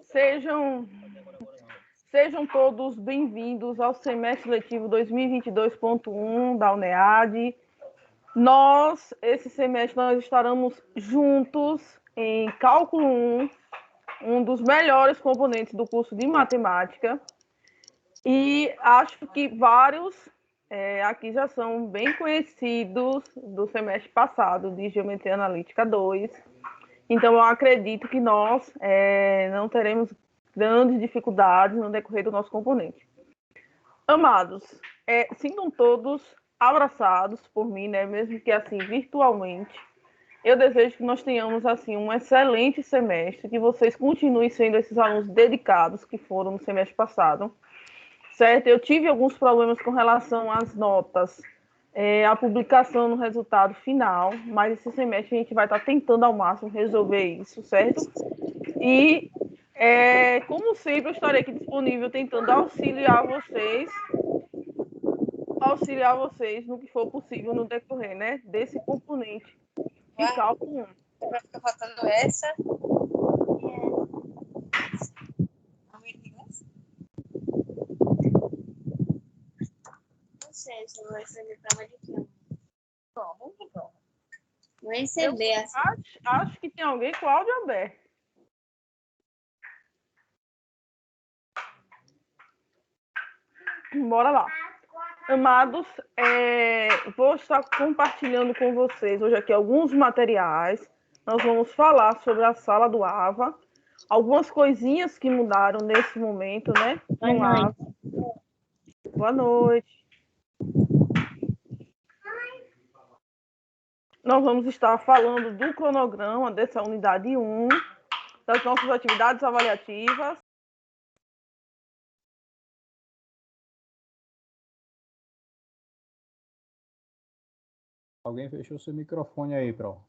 Sejam, sejam todos bem-vindos ao semestre letivo 2022.1 da UNEAD. Esse semestre, nós estaremos juntos em Cálculo 1, um dos melhores componentes do curso de matemática. E acho que vários aqui já são bem conhecidos do semestre passado, de Geometria Analítica 2. Então, eu acredito que nós não teremos grandes dificuldades no decorrer do nosso componente. Amados, sintam todos abraçados por mim, né? Mesmo que assim, virtualmente. Eu desejo que nós tenhamos assim um excelente semestre, que vocês continuem sendo esses alunos dedicados que foram no semestre passado, certo? Eu tive alguns problemas com relação às notas, a publicação no resultado final, mas esse semestre a gente vai estar tentando ao máximo resolver isso, certo? E, como sempre, eu estarei aqui disponível tentando auxiliar vocês no que for possível no decorrer, né, desse componente de cálculo 1. Vai ficar faltando essa. Não sei se vai receber prova de quê. Bom, que bom. Vou receber assim. Acho que tem alguém com o áudio aberto. Bora lá. Amados, vou estar compartilhando com vocês hoje aqui alguns materiais. Nós vamos falar sobre a sala do AVA, algumas coisinhas que mudaram nesse momento, né? No AVA. Boa noite. Nós vamos estar falando do cronograma dessa unidade 1, das nossas atividades avaliativas. Alguém fechou seu microfone aí, Pro.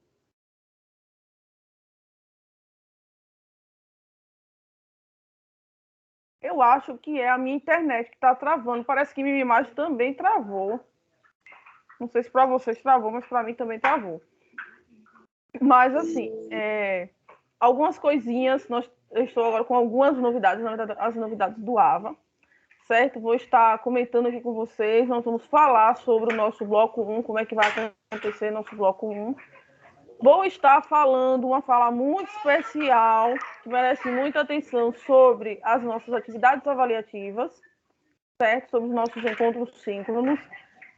Eu acho que é a minha internet que está travando. Parece que minha imagem também travou. Não sei se para vocês travou, mas para mim também travou. Mas, assim, algumas coisinhas. Eu estou agora com algumas novidades, na verdade, as novidades do AVA, certo? Vou estar comentando aqui com vocês. Nós vamos falar sobre o nosso bloco 1, como é que vai acontecer nosso bloco 1. Vou estar falando uma fala muito especial, que merece muita atenção, sobre as nossas atividades avaliativas, certo? Sobre os nossos encontros síncronos.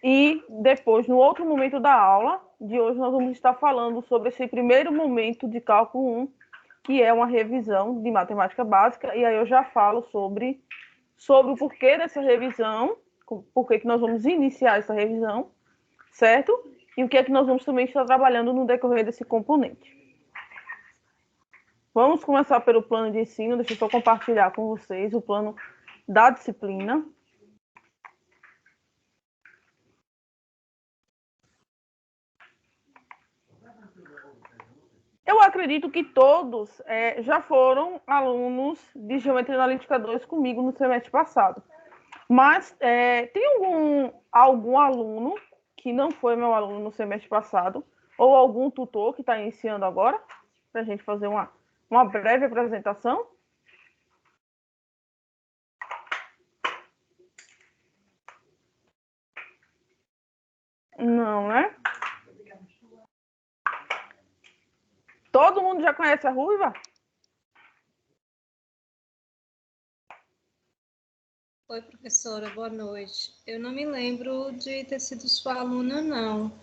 E depois, no outro momento da aula de hoje, nós vamos estar falando sobre esse primeiro momento de cálculo 1, que é uma revisão de matemática básica, e aí eu já falo sobre o porquê dessa revisão, por que nós vamos iniciar essa revisão, certo? E o que é que nós vamos também estar trabalhando no decorrer desse componente. Vamos começar pelo plano de ensino. Deixa eu só compartilhar com vocês o plano da disciplina. Eu acredito que todos já foram alunos de Geometria Analítica 2 comigo no semestre passado. Mas tem algum aluno que não foi meu aluno no semestre passado, ou algum tutor que está iniciando agora, para a gente fazer uma breve apresentação? Não, né? Todo mundo já conhece a Ruiva? Oi, professora, boa noite. Eu não me lembro de ter sido sua aluna, não.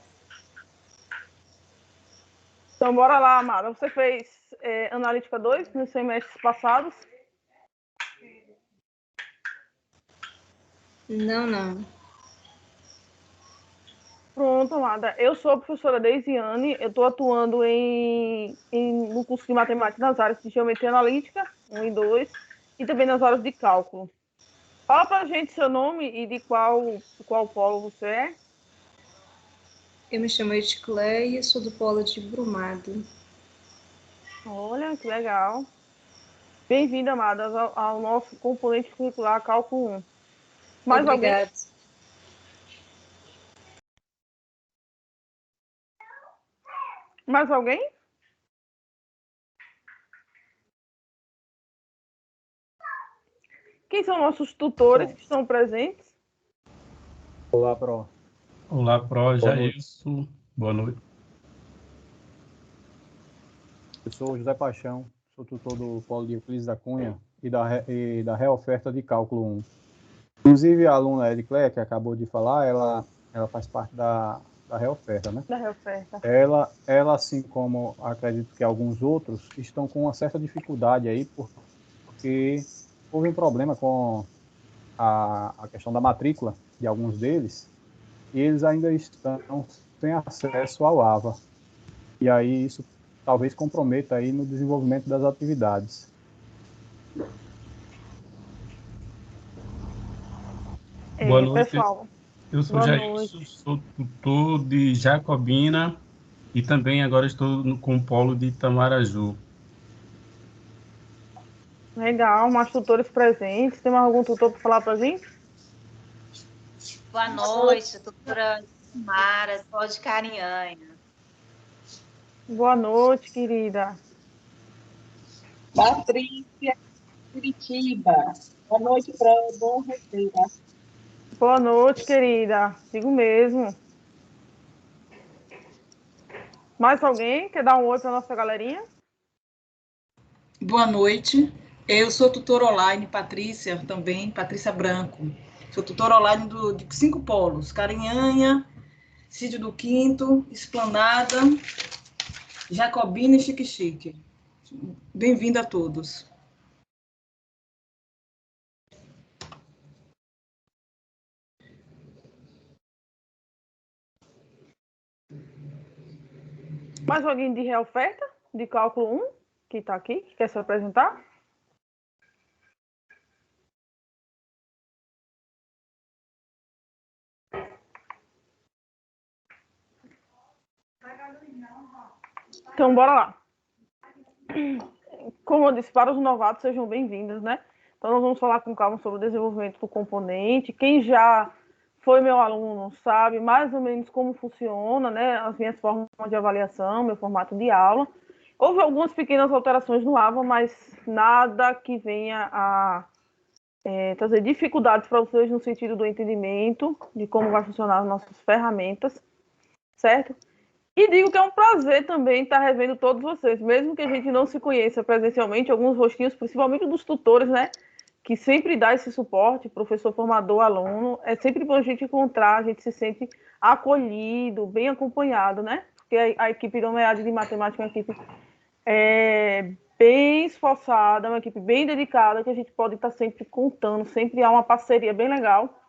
Então, bora lá, Amada. Você fez Analítica 2 nos semestres passados? Não. Pronto, Amada. Eu sou a professora Deisiane, eu estou atuando no curso de matemática nas áreas de geometria analítica, 1 e 2, e também nas áreas de cálculo. Fala pra gente seu nome e de qual polo você é. Eu me chamo Edicleia e sou do polo de Brumado. Olha, que legal. Bem-vinda, Amada, ao nosso componente curricular Cálculo 1. Mais Obrigada. alguém? Mais alguém? Quem são nossos tutores que estão presentes? Olá, Pro. Olá, Pro, Boa noite. Jailson. Boa noite. Eu sou o José Paixão, sou tutor do Polo de Euclides da Cunha e da reoferta de cálculo 1. Inclusive, a aluna Edicléia, que acabou de falar, ela faz parte da reoferta, né? Da reoferta. Ela, assim como acredito que alguns outros, estão com uma certa dificuldade aí, porque houve um problema com a questão da matrícula de alguns deles, e eles ainda estão sem acesso ao AVA. E aí isso talvez comprometa aí no desenvolvimento das atividades. Boa noite. Pessoal, Eu sou boa Jailson, noite. sou tutor de Jacobina e também agora estou com o polo de Itamaraju. Legal, mais tutores presentes. Tem mais algum tutor para falar para a gente? Boa noite, doutora Mara, sou de Carinhanha. Boa noite, querida. Patrícia, Curitiba. Boa noite, Pro. Bom receber. Boa noite, querida. Digo mesmo. Mais alguém quer dar um oi para nossa galerinha? Boa noite. Eu sou tutora online, Patrícia, também, Patrícia Branco. Sou tutora online de 5 polos: Carinhanha, Sítio do Quinto, Esplanada, Jacobina e Xique-Xique. Bem-vindo a todos. Mais alguém de reoferta, de cálculo 1, que está aqui, que quer se apresentar? Então, bora lá. Como eu disse, para os novatos, sejam bem-vindos, né? Então, nós vamos falar com calma sobre o desenvolvimento do componente. Quem já foi meu aluno sabe mais ou menos como funciona, né? As minhas formas de avaliação, meu formato de aula. Houve algumas pequenas alterações no AVA, mas nada que venha a trazer dificuldades para vocês no sentido do entendimento de como vai funcionar as nossas ferramentas, certo? E digo que é um prazer também estar revendo todos vocês, mesmo que a gente não se conheça presencialmente, alguns rostinhos, principalmente dos tutores, né? Que sempre dá esse suporte, professor, formador, aluno. É sempre bom a gente encontrar, a gente se sente acolhido, bem acompanhado, né? Porque a equipe da MEAD de Matemática é uma equipe bem esforçada, uma equipe bem dedicada, que a gente pode estar sempre contando, sempre há uma parceria bem legal,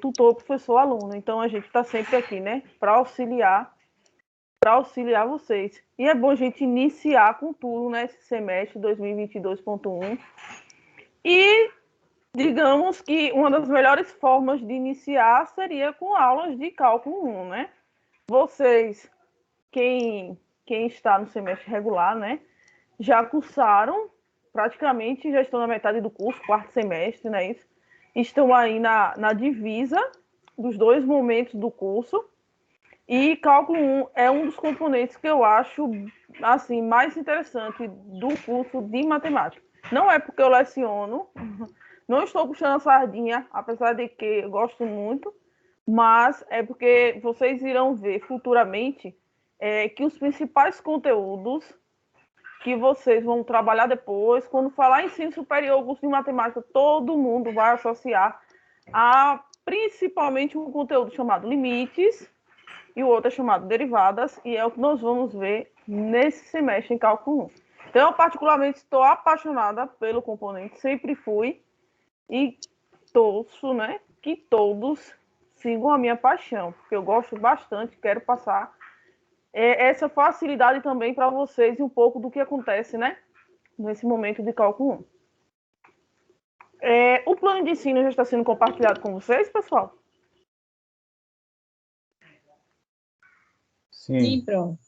tutor, professor, aluno. Então, a gente está sempre aqui, né? Para auxiliar vocês. E é bom a gente iniciar com tudo nesse semestre 2022.1. E digamos que uma das melhores formas de iniciar seria com aulas de cálculo 1, né? Vocês, quem está no semestre regular, né, já cursaram, praticamente já estão na metade do curso, quarto semestre, né? Isso. Estão aí na divisa dos dois momentos do curso. E cálculo 1 é um dos componentes que eu acho assim, mais interessante do curso de matemática. Não é porque eu leciono, não estou puxando a sardinha, apesar de que eu gosto muito, mas é porque vocês irão ver futuramente que os principais conteúdos que vocês vão trabalhar depois, quando falar em ensino superior, curso de matemática, todo mundo vai associar a principalmente um conteúdo chamado limites, e o outro é chamado derivadas, e é o que nós vamos ver nesse semestre em cálculo 1. Então, eu particularmente estou apaixonada pelo componente, sempre fui, e torço, né, que todos sigam a minha paixão, porque eu gosto bastante, quero passar essa facilidade também para vocês e um pouco do que acontece, né, nesse momento de cálculo 1. O plano de ensino já está sendo compartilhado com vocês, pessoal? Sim. Pro.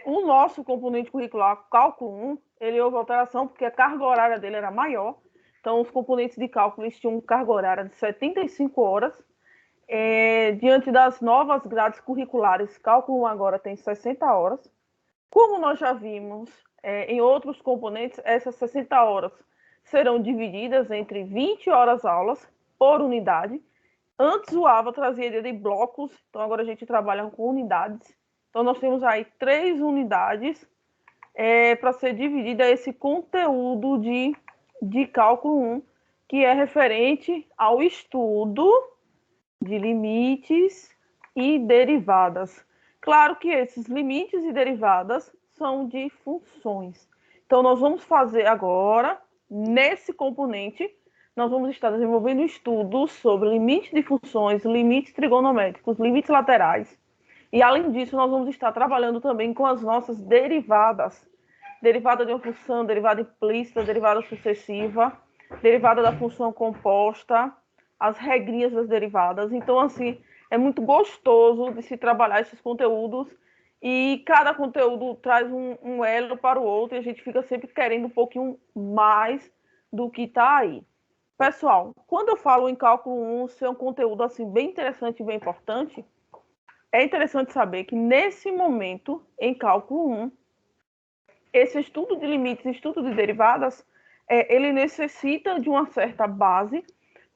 O nosso componente curricular, cálculo 1, ele houve alteração porque a carga horária dele era maior. Então, os componentes de cálculo eles tinham carga horária de 75 horas. Diante das novas grades curriculares, cálculo 1 agora tem 60 horas. Como nós já vimos em outros componentes, essas 60 horas serão divididas entre 20 horas aulas por unidade. Antes o AVA trazia ideia de blocos, então agora a gente trabalha com unidades. Então nós temos aí 3 unidades para ser dividida esse conteúdo de cálculo 1, que é referente ao estudo de limites e derivadas. Claro que esses limites e derivadas são de funções. Então nós vamos fazer agora, nesse componente, nós vamos estar desenvolvendo estudos sobre limites de funções, limites trigonométricos, limites laterais. E, além disso, nós vamos estar trabalhando também com as nossas derivadas. Derivada de uma função, derivada implícita, derivada sucessiva, derivada da função composta, as regrinhas das derivadas. Então, assim, é muito gostoso de se trabalhar esses conteúdos e cada conteúdo traz um elo para o outro e a gente fica sempre querendo um pouquinho mais do que está aí. Pessoal, quando eu falo em cálculo 1 ser um conteúdo assim, bem interessante e bem importante, é interessante saber que nesse momento, em cálculo 1, esse estudo de limites e estudo de derivadas, ele necessita de uma certa base,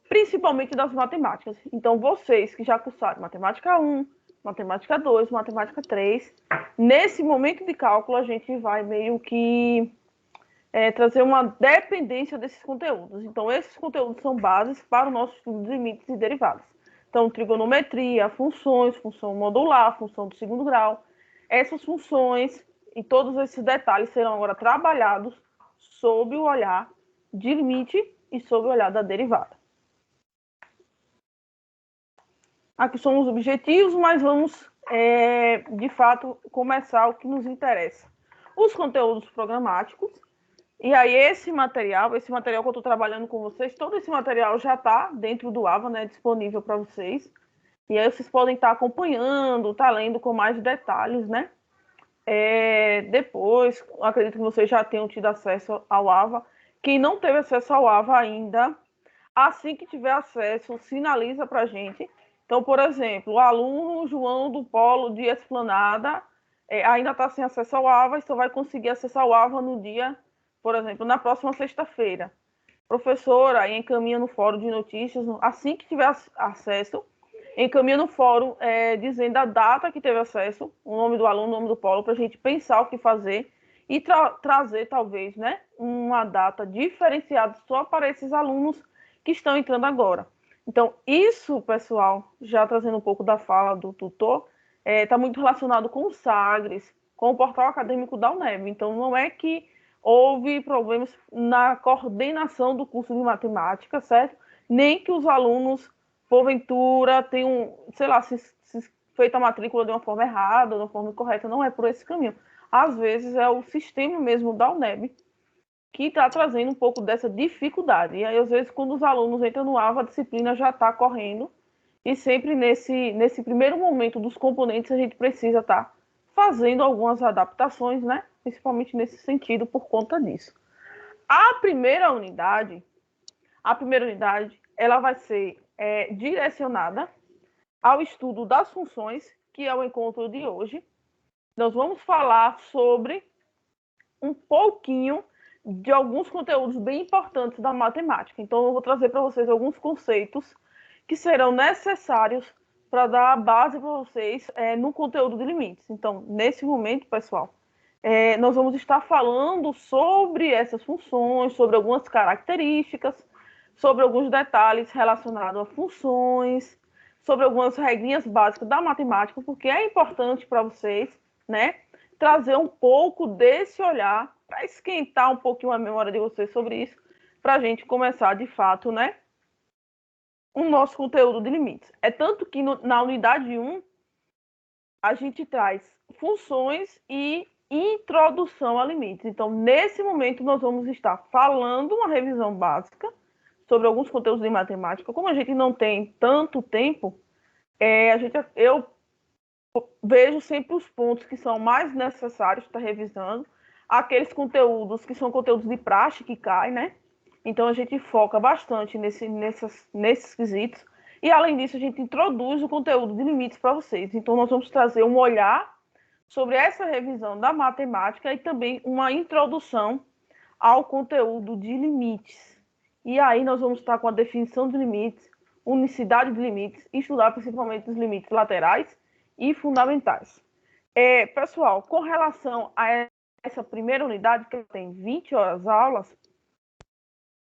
principalmente das matemáticas. Então, vocês que já cursaram matemática 1, matemática 2, matemática 3, nesse momento de cálculo, a gente vai meio que trazer uma dependência desses conteúdos. Então, esses conteúdos são bases para o nosso estudo de limites e derivadas. Então, trigonometria, funções, função modular, função do segundo grau. Essas funções e todos esses detalhes serão agora trabalhados sob o olhar de limite e sob o olhar da derivada. Aqui são os objetivos, mas vamos, de fato, começar o que nos interessa. Os conteúdos programáticos. E aí, esse material que eu estou trabalhando com vocês, todo esse material já está dentro do AVA, né, disponível para vocês. E aí vocês podem estar acompanhando, lendo com mais detalhes, né? Depois, acredito que vocês já tenham tido acesso ao AVA. Quem não teve acesso ao AVA ainda, assim que tiver acesso, sinaliza para a gente. Então, por exemplo, o aluno João do Polo de Esplanada ainda está sem acesso ao AVA, então vai conseguir acessar o AVA no dia, por exemplo, na próxima sexta-feira. Professora, encaminha no fórum de notícias, assim que tiver acesso, encaminha no fórum dizendo a data que teve acesso, o nome do aluno, o nome do polo, para a gente pensar o que fazer e trazer, talvez, né, uma data diferenciada só para esses alunos que estão entrando agora. Então, isso, pessoal, já trazendo um pouco da fala do tutor, está muito relacionado com o Sagres, com o portal acadêmico da UNEB. Então, não é que houve problemas na coordenação do curso de matemática, certo? Nem que os alunos, porventura, tenham, sei lá, se feito a matrícula de uma forma errada, de uma forma incorreta, não é por esse caminho. Às vezes é o sistema mesmo da UNEB que está trazendo um pouco dessa dificuldade. E aí, às vezes, quando os alunos entram no AVA, a disciplina já está correndo. E sempre nesse primeiro momento dos componentes, a gente precisa estar fazendo algumas adaptações, né? Principalmente nesse sentido, por conta disso. A primeira unidade, ela vai ser direcionada ao estudo das funções, que é o encontro de hoje. Nós vamos falar sobre um pouquinho de alguns conteúdos bem importantes da matemática. Então, eu vou trazer para vocês alguns conceitos que serão necessários para dar a base para vocês no conteúdo de limites. Então, nesse momento, pessoal, nós vamos estar falando sobre essas funções, sobre algumas características, sobre alguns detalhes relacionados a funções, sobre algumas regrinhas básicas da matemática, porque é importante para vocês, né, trazer um pouco desse olhar para esquentar um pouquinho a memória de vocês sobre isso, para a gente começar, de fato, né, o nosso conteúdo de limites. É tanto que na unidade 1, a gente traz funções e introdução a limites. Então, nesse momento, nós vamos estar falando uma revisão básica sobre alguns conteúdos de matemática. Como a gente não tem tanto tempo, eu vejo sempre os pontos que são mais necessários para revisando, aqueles conteúdos que são conteúdos de praxe que caem, né? Então, a gente foca bastante nesses quesitos. E, além disso, a gente introduz o conteúdo de limites para vocês. Então, nós vamos trazer um olhar sobre essa revisão da matemática e também uma introdução ao conteúdo de limites. E aí nós vamos estar com a definição de limites, unicidade de limites, e estudar principalmente os limites laterais e fundamentais. Pessoal, com relação a essa primeira unidade, que tem 20 horas aulas,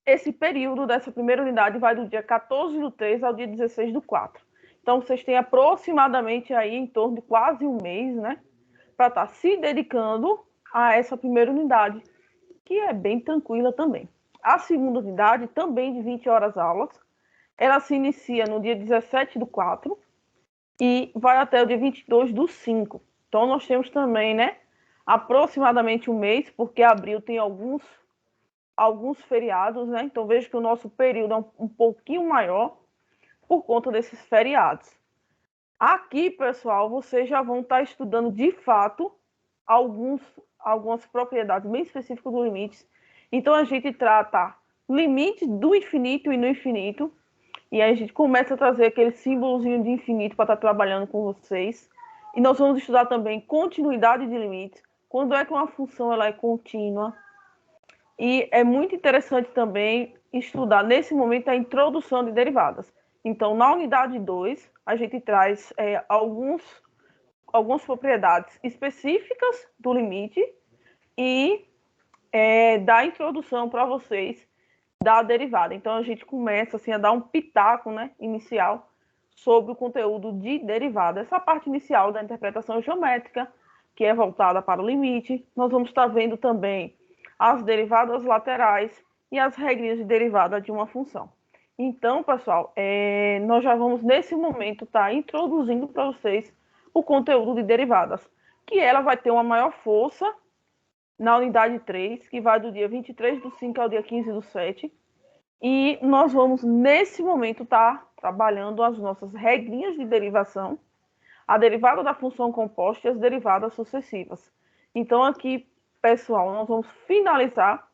esse período dessa primeira unidade vai do dia 14/3 ao dia 16/4. Então, vocês têm aproximadamente aí em torno de quase um mês, né, para estar se dedicando a essa primeira unidade, que é bem tranquila também. A segunda unidade, também de 20 horas aulas, ela se inicia no dia 17/4 e vai até o dia 22/5. Então, nós temos também, né, aproximadamente um mês, porque abril tem alguns feriados, né? Então, vejo que o nosso período é um pouquinho maior por conta desses feriados. Aqui, pessoal, vocês já vão estar estudando, de fato, algumas propriedades bem específicas dos limites. Então, a gente trata limites do infinito e no infinito, e aí a gente começa a trazer aquele símbolozinho de infinito para estar trabalhando com vocês. E nós vamos estudar também continuidade de limites, quando é que uma função ela é contínua. E é muito interessante também estudar, nesse momento, a introdução de derivadas. Então, na unidade 2, a gente traz algumas propriedades específicas do limite e dá introdução para vocês da derivada. Então, a gente começa assim, a dar um pitaco, né, inicial sobre o conteúdo de derivada. Essa parte inicial da interpretação geométrica, que é voltada para o limite. Nós vamos estar vendo também as derivadas laterais e as regrinhas de derivada de uma função. Então, pessoal, nós já vamos, nesse momento, estar introduzindo para vocês o conteúdo de derivadas, que ela vai ter uma maior força na unidade 3, que vai do dia 23/5 ao dia 15/7. E nós vamos, nesse momento, estar trabalhando as nossas regrinhas de derivação, a derivada da função composta e as derivadas sucessivas. Então, aqui, pessoal, nós vamos finalizar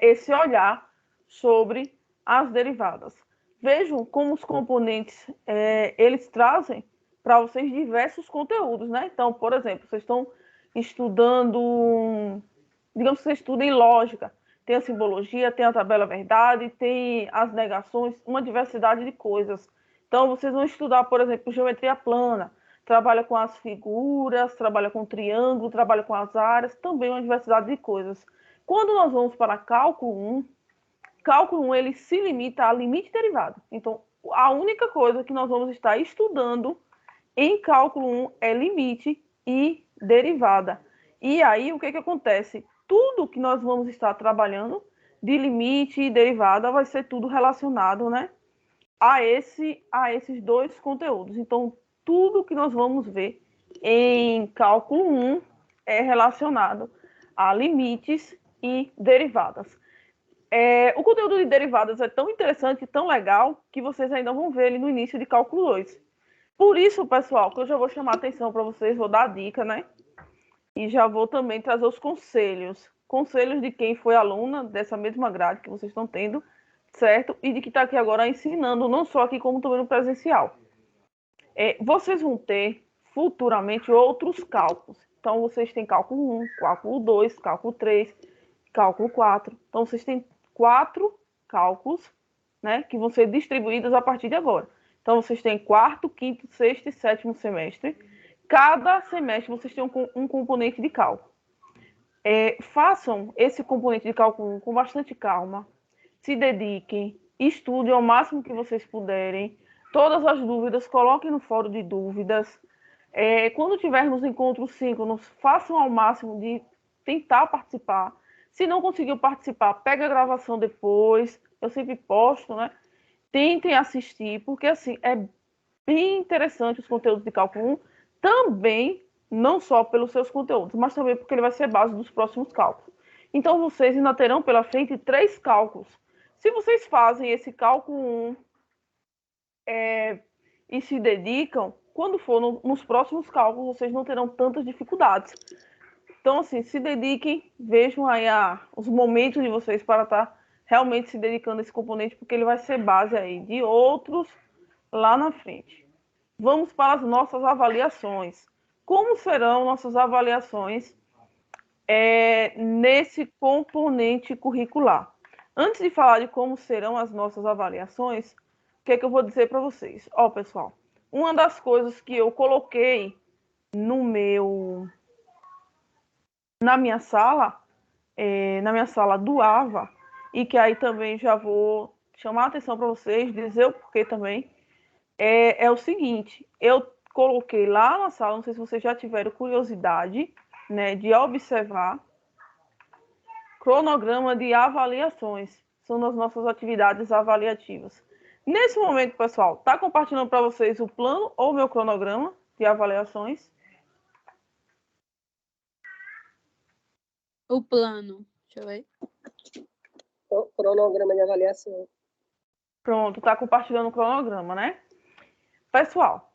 esse olhar sobre as derivadas. Vejam como os componentes, eles trazem para vocês diversos conteúdos, né? Então, por exemplo, vocês estão estudando, digamos que vocês estudem lógica, tem a simbologia, tem a tabela verdade, tem as negações, uma diversidade de coisas. Então, vocês vão estudar, por exemplo, geometria plana, trabalha com as figuras, trabalha com triângulo, trabalha com as áreas, também uma diversidade de coisas. Quando nós vamos para cálculo 1 ele se limita a limite e derivada. Então, a única coisa que nós vamos estar estudando em cálculo 1 é limite e derivada. E aí, o que acontece? Tudo que nós vamos estar trabalhando de limite e derivada vai ser tudo relacionado, né, a esses dois conteúdos. Então, tudo que nós vamos ver em cálculo 1 é relacionado a limites e derivadas. O conteúdo de derivadas é tão interessante e tão legal que vocês ainda vão ver ele no início de cálculo 2. Por isso, pessoal, que eu já vou chamar a atenção para vocês, vou dar a dica, né? E já vou também trazer os conselhos. Conselhos de quem foi aluna dessa mesma grade que vocês estão tendo, certo? E de que está aqui agora ensinando, não só aqui, como também no presencial. Vocês vão ter futuramente outros cálculos. Então, vocês têm cálculo 1, cálculo 2, cálculo 3, cálculo 4. Então, vocês têm 4 cálculos, né, que vão ser distribuídos a partir de agora. Então, vocês têm 4º, 5º, 6º e 7º semestre. Cada semestre, vocês têm um componente de cálculo. Façam esse componente de cálculo 1 com bastante calma. Se dediquem, estudem ao máximo que vocês puderem. Todas as dúvidas, coloquem no fórum de dúvidas. Quando tivermos encontros síncronos, façam ao máximo de tentar participar. Se não conseguiu participar, pega a gravação depois. Eu sempre posto, né? Tentem assistir, porque assim, é bem interessante os conteúdos de cálculo 1, também, não só pelos seus conteúdos, mas também porque ele vai ser base dos próximos cálculos. Então, vocês ainda terão pela frente 3 cálculos. Se vocês fazem esse cálculo 1 e se dedicam, quando for nos próximos cálculos, vocês não terão tantas dificuldades. Então, assim, se dediquem, vejam aí os momentos de vocês para estar realmente se dedicando a esse componente, porque ele vai ser base aí de outros lá na frente. Vamos para as nossas avaliações. Como serão nossas avaliações nesse componente curricular. Antes de falar de como serão as nossas avaliações, o que é que eu vou dizer para vocês? Ó, pessoal, uma das coisas que eu coloquei na minha sala do AVA, e que aí também já vou chamar a atenção para vocês, dizer o porquê também, é o seguinte: eu coloquei lá na sala, não sei se vocês já tiveram curiosidade, né, de observar cronograma de avaliações, são das nossas atividades avaliativas. Nesse momento, pessoal, está compartilhando para vocês o plano ou o meu cronograma de avaliações? O plano. Deixa eu ver. O cronograma de avaliação. Pronto, está compartilhando o cronograma, né? Pessoal,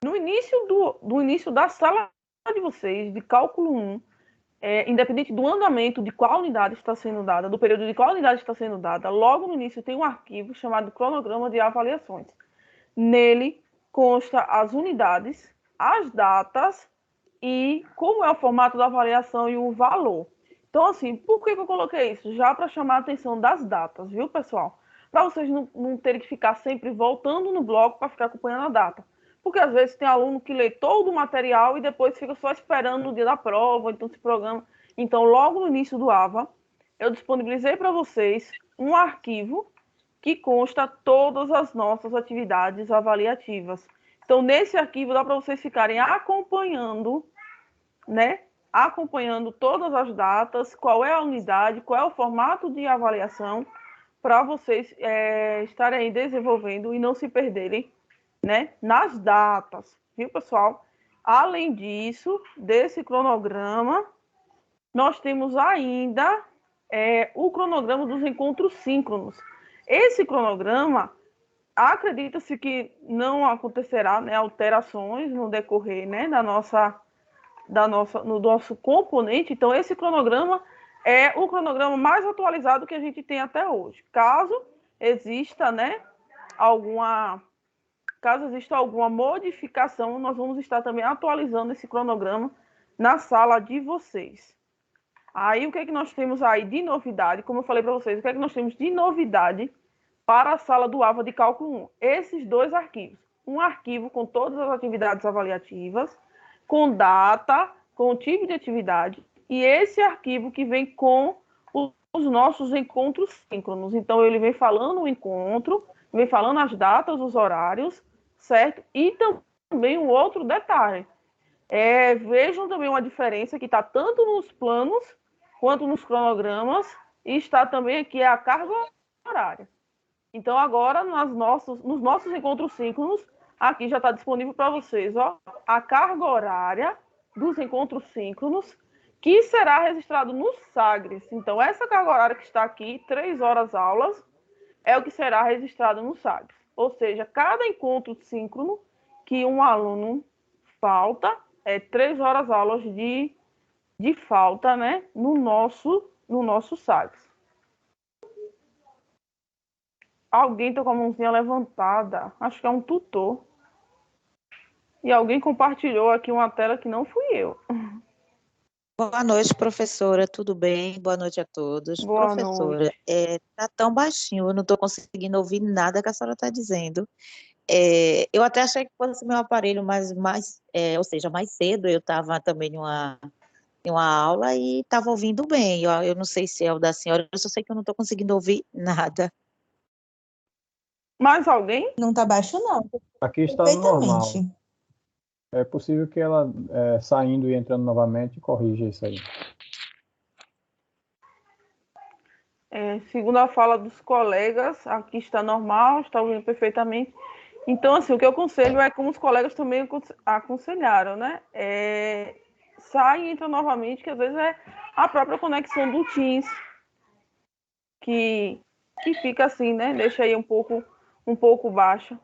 no início do início da sala de vocês, de cálculo 1, independente do andamento de qual unidade está sendo dada, do período de qual unidade está sendo dada, logo no início tem um arquivo chamado cronograma de avaliações. Nele consta as unidades, as datas e como é o formato da avaliação e o valor. Então, assim, por que eu coloquei isso? Já para chamar a atenção das datas, viu, pessoal? Para vocês não terem que ficar sempre voltando no bloco para ficar acompanhando a data. Porque, às vezes, tem aluno que lê todo o material e depois fica só esperando no dia da prova, então se programa. Então, logo no início do AVA, eu disponibilizei para vocês um arquivo que consta todas as nossas atividades avaliativas. Então, nesse arquivo, dá para vocês ficarem acompanhando, né? Acompanhando todas as datas, qual é a unidade, qual é o formato de avaliação, para vocês estarem aí desenvolvendo e não se perderem, né, nas datas, viu, pessoal? Além disso, desse cronograma, nós temos ainda o cronograma dos encontros síncronos. Esse cronograma, acredita-se que não acontecerá, né, alterações no decorrer, né, no nosso componente. Então, esse cronograma é o cronograma mais atualizado que a gente tem até hoje. Caso exista, né, alguma modificação, nós vamos estar também atualizando esse cronograma na sala de vocês. Aí, o que é que nós temos aí de novidade? Como eu falei para vocês, o que é que nós temos de novidade para a sala do AVA de cálculo 1? Esses dois arquivos. Um arquivo com todas as atividades avaliativas, com data, com o tipo de atividade, e esse arquivo que vem com os nossos encontros síncronos. Então, ele vem falando o encontro, vem falando as datas, os horários, certo? E também um outro detalhe. Vejam também uma diferença que está tanto nos planos quanto nos cronogramas, e está também aqui a carga horária. Então, agora, nos nossos encontros síncronos, aqui já está disponível para vocês, ó, a carga horária dos encontros síncronos, que será registrado no SAGRES. Então, essa carga horária que está aqui, 3 horas aulas, é o que será registrado no SAGRES. Ou seja, cada encontro síncrono que um aluno falta, 3 horas aulas de falta, né, no nosso SAGRES. Alguém está com a mãozinha levantada. Acho que é um tutor. E alguém compartilhou aqui uma tela que não fui eu. Boa noite, professora. Tudo bem? Boa noite a todos. Boa Professora, noite. Tá tão baixinho, eu não estou conseguindo ouvir nada que a senhora está dizendo. Eu até achei que fosse meu aparelho, mas ou seja, mais cedo eu estava também em uma aula e estava ouvindo bem. Eu não sei se é o da senhora, eu só sei que eu não estou conseguindo ouvir nada. Mais alguém? Não está baixo, não. Aqui está normal. É possível que ela, saindo e entrando novamente, corrija isso aí. Segundo a fala dos colegas, aqui está normal, está ouvindo perfeitamente. Então, assim, o que eu aconselho é como os colegas também aconselharam, né? Sai e entra novamente, que às vezes é a própria conexão do Teams que fica assim, né? Deixa aí um pouco baixa.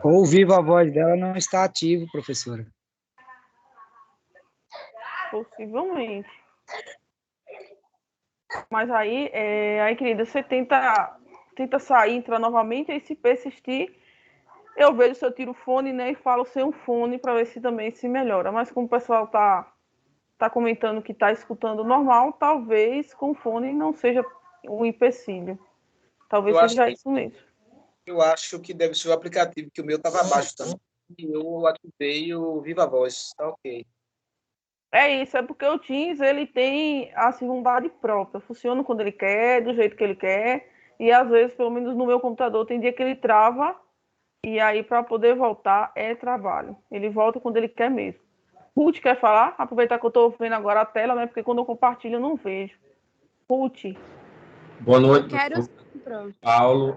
Ou vivo a voz dela não está ativo, professora. Possivelmente. Mas aí, querida, você tenta sair, entrar novamente, aí se persistir, eu vejo se eu tiro o fone, né, e falo sem o fone para ver se também se melhora. Mas como o pessoal tá está comentando que está escutando normal, talvez com fone não seja um empecilho. Talvez seja isso mesmo. Eu acho que deve ser o aplicativo, que o meu estava abaixo também. E eu ativei o Viva Voz. Tá ok. É isso, é porque o Teams ele tem a segundidade própria, funciona quando ele quer, do jeito que ele quer, e às vezes, pelo menos no meu computador, tem dia que ele trava, e aí para poder voltar é trabalho. Ele volta quando ele quer mesmo. Ruth quer falar? Aproveitar que eu estou vendo agora a tela, né? Porque quando eu compartilho eu não vejo. Ruth. Boa noite, Quero professor Paulo.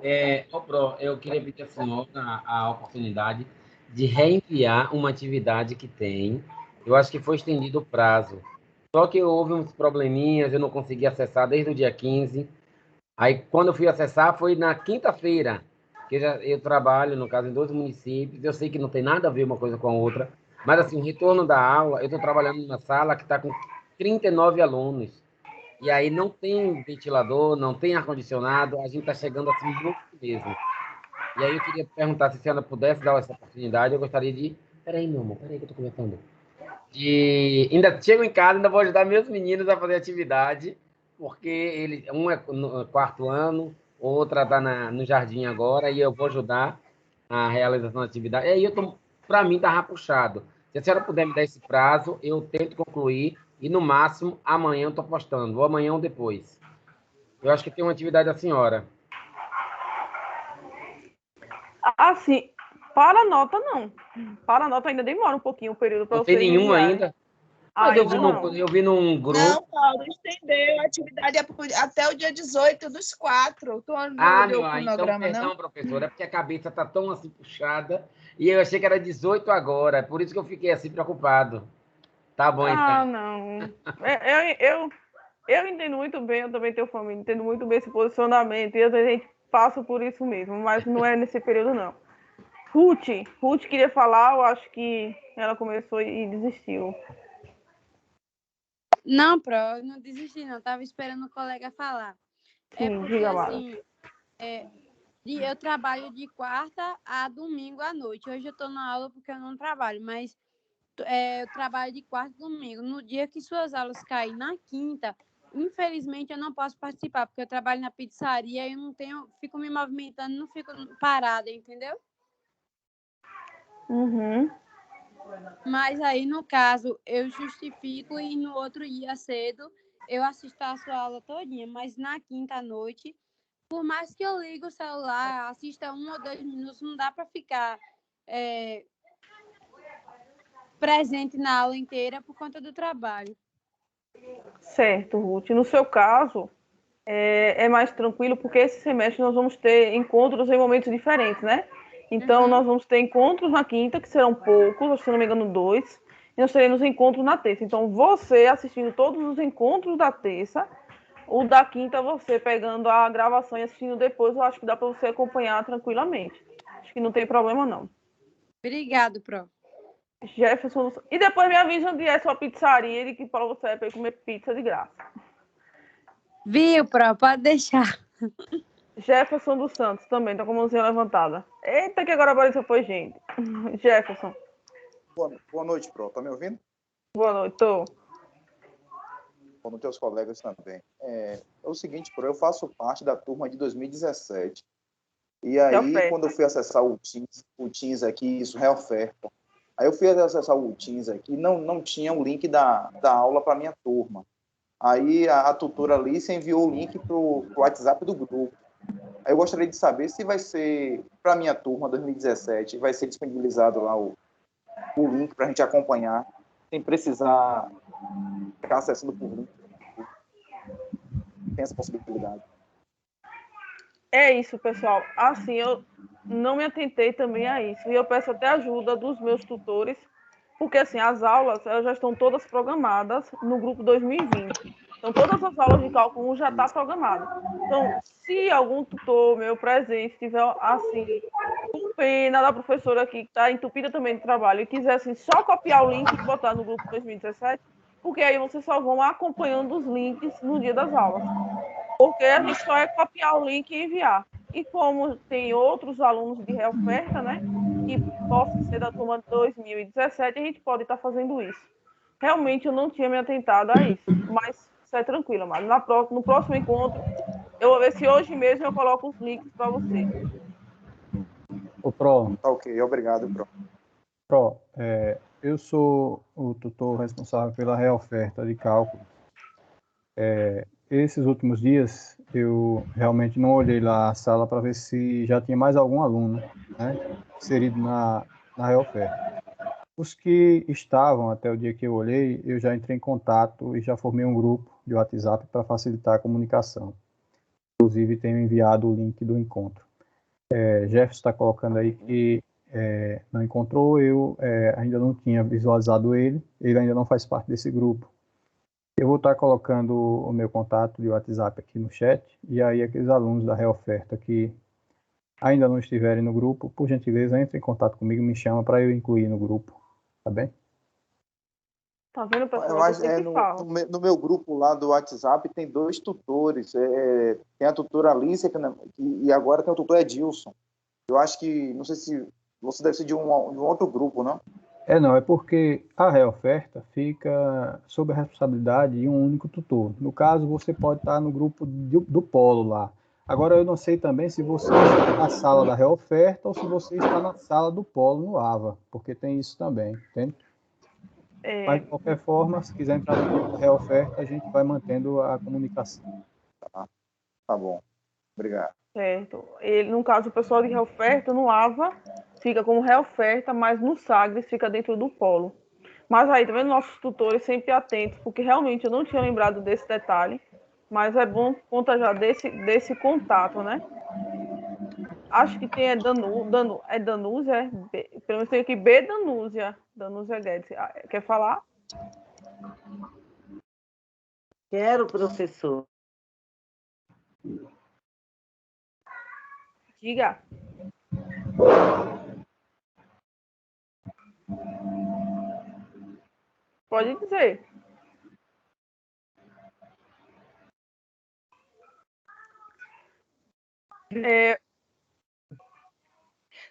Eu queria pedir à senhora a oportunidade de reenviar uma atividade que tem. Eu acho que foi estendido o prazo. Só que houve uns probleminhas, eu não consegui acessar desde o dia 15. Aí, quando eu fui acessar, foi na quinta-feira, que eu trabalho, no caso, em 2 municípios. Eu sei que não tem nada a ver uma coisa com a outra, mas, assim, o retorno da aula, eu estou trabalhando numa sala que está com 39 alunos. E aí não tem ventilador, não tem ar-condicionado, a gente está chegando assim muito mesmo. E aí eu queria perguntar se a senhora pudesse dar essa oportunidade, eu gostaria de... Peraí, meu amor, peraí que eu estou comentando. Ainda chego em casa, ainda vou ajudar meus meninos a fazer atividade, porque um é no 4º ano, outra está no jardim agora, e eu vou ajudar a realização da atividade. E aí, para mim, estava puxado. Se a senhora puder me dar esse prazo, eu tento concluir, e no máximo, amanhã eu estou postando, ou amanhã ou depois. Eu acho que tem uma atividade da senhora. Assim, para a nota, não. Para a nota ainda demora um pouquinho o período para Não você tem nenhum enviar. ainda? Mas eu vi num grupo... Não, Paulo, estendeu a atividade até o dia 18 dos 4. Tu não olhou o cronograma, então, perdão, não? professora, é porque a cabeça está tão assim puxada, e eu achei que era 18 agora, é por isso que eu fiquei assim preocupado. Tá bom, então. Não. Eu entendo muito bem, eu também tenho família, entendo muito bem esse posicionamento, e às vezes a gente passa por isso mesmo, mas não é nesse período, não. Ruth queria falar, eu acho que ela começou e desistiu. Não, eu não desisti, não. Tava esperando o colega falar. Sim, porque, diga, assim, eu trabalho de quarta a domingo à noite. Hoje eu tô na aula porque eu não trabalho, mas eu trabalho de quarta a domingo. No dia que suas aulas caem na quinta, infelizmente eu não posso participar, porque eu trabalho na pizzaria e eu não tenho, fico me movimentando, não fico parada, entendeu? Uhum. Mas aí, no caso, eu justifico e no outro dia cedo eu assisto a sua aula todinha. Mas na quinta à noite, por mais que eu ligue o celular, assista 1 ou 2 minutos, não dá para ficar presente na aula inteira por conta do trabalho. Certo, Ruth. No seu caso, é mais tranquilo, porque esse semestre nós vamos ter encontros em momentos diferentes, né? Então, nós vamos ter encontros na quinta, que serão poucos, se não me engano, 2, e nós teremos encontros na terça. Então, você assistindo todos os encontros da terça, o da quinta, você pegando a gravação e assistindo depois, eu acho que dá para você acompanhar tranquilamente. Acho que não tem problema, não. Obrigado, Pro. Jefferson, e depois me avisa onde é sua pizzaria e que para você é para ir comer pizza de graça. Viu, Pro? Pode deixar. Jefferson dos Santos também, tá com a mãozinha levantada. Eita, que agora apareceu foi gente. Jefferson. Boa noite, Pro. Tá me ouvindo? Boa noite, tô. Boa noite aos colegas também. É o seguinte, Pro, eu faço parte da turma de 2017. E aí, quando eu fui acessar o Teams aqui, isso reoferta. Aí eu fui acessar o Teams aqui, não tinha o link da aula para minha turma. Aí a tutora Alice enviou o link para o WhatsApp do grupo. Aí eu gostaria de saber se vai ser, para a minha turma 2017, vai ser disponibilizado lá o link para a gente acompanhar, sem precisar ficar acessando por link. Tem essa possibilidade. É isso, pessoal. Assim, eu não me atentei também a isso. E eu peço até ajuda dos meus tutores, porque assim, as aulas elas já estão todas programadas no grupo 2020. Então, todas as aulas de cálculo já estão programadas. Então, se algum tutor meu presente tiver, assim, com pena da professora aqui, que está entupida também de trabalho, e quiser assim, só copiar o link e botar no grupo 2017, porque aí vocês só vão acompanhando os links no dia das aulas. Porque a gente só é copiar o link e enviar. E como tem outros alunos de reoferta, né, que possam ser da turma de 2017, a gente pode estar fazendo isso. realmente eu não tinha me atentado a isso. Mas isso é tranquilo, mas no próximo encontro, eu vou ver se hoje mesmo eu coloco os links para você. O Pro. Tá ok, obrigado, Pro. Pro, eu sou o tutor responsável pela reoferta de cálculo. Esses últimos dias, eu realmente não olhei lá a sala para ver se já tinha mais algum aluno, né, inserido na reoferta. Os que estavam até o dia que eu olhei, eu já entrei em contato e já formei um grupo de WhatsApp para facilitar a comunicação. Inclusive, tenho enviado o link do encontro. Jefferson está colocando aí que não encontrou, eu ainda não tinha visualizado ele ainda não faz parte desse grupo. Eu vou estar colocando o meu contato de WhatsApp aqui no chat, e aí aqueles alunos da reoferta que ainda não estiverem no grupo, por gentileza, entre em contato comigo, me chama para eu incluir no grupo, tá bem? Tá vendo, pessoal? Mas no meu grupo lá do WhatsApp tem 2 tutores. Tem a tutora Alicia e agora tem o tutor Edilson. Eu acho que, não sei se você deve ser de um outro grupo, não? Não, é porque a reoferta fica sob a responsabilidade de um único tutor. No caso, você pode estar no grupo do polo lá. Agora, eu não sei também se você está na sala da reoferta ou se você está na sala do polo no AVA, porque tem isso também, entende? Mas, de qualquer forma, se quiser entrar no grupo da reoferta, a gente vai mantendo a comunicação. Tá bom. Obrigado. Certo. No caso, o pessoal de reoferta, no AVA, fica como reoferta, mas no Sagres fica dentro do polo. Mas aí, tá vendo, nossos tutores sempre atentos, porque realmente eu não tinha lembrado desse detalhe, mas é bom conta já desse contato, né? Acho que tem Danúzia, pelo menos tem aqui B Danúzia Guedes. Quer falar? Quero, professor. Diga. Pode dizer.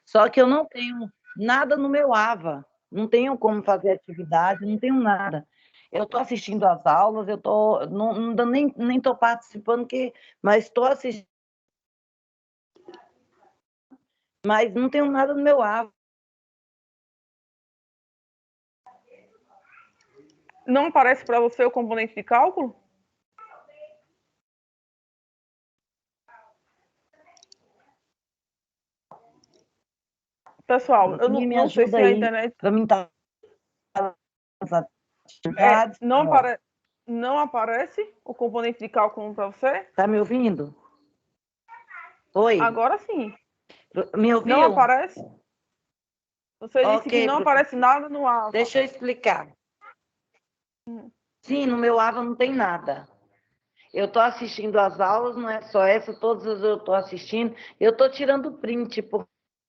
Só que eu não tenho nada no meu AVA. Não tenho como fazer atividade, não tenho nada. Eu estou assistindo às aulas, nem estou participando, mas estou assistindo. Mas não tenho nada no meu AVA. Não aparece para você o componente de cálculo? Pessoal, eu não sei se a internet... Para mim tá... Não aparece o componente de cálculo para você? Está me ouvindo? Oi? Agora sim. Me ouviu? Não aparece? Você disse que não aparece nada no AVA. Deixa eu explicar. Sim, no meu AVA não tem nada. Eu estou assistindo às aulas, não é só essa, todas eu estou assistindo. Eu estou tirando print,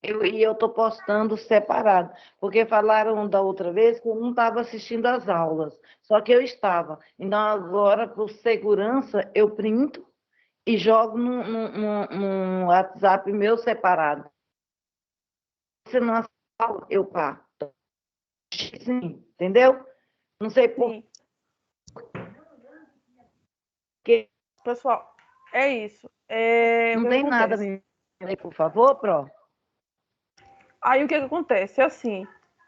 e eu estou postando separado. Porque falaram da outra vez que eu não estava assistindo às aulas. Só que eu estava. Então, agora, por segurança, eu printo e jogo num WhatsApp meu separado. Se não aula, eu paro. Sim, entendeu? Não sei por que. Pessoal, é isso. Não tem nada, por favor, Pro. Aí o que acontece? É assim,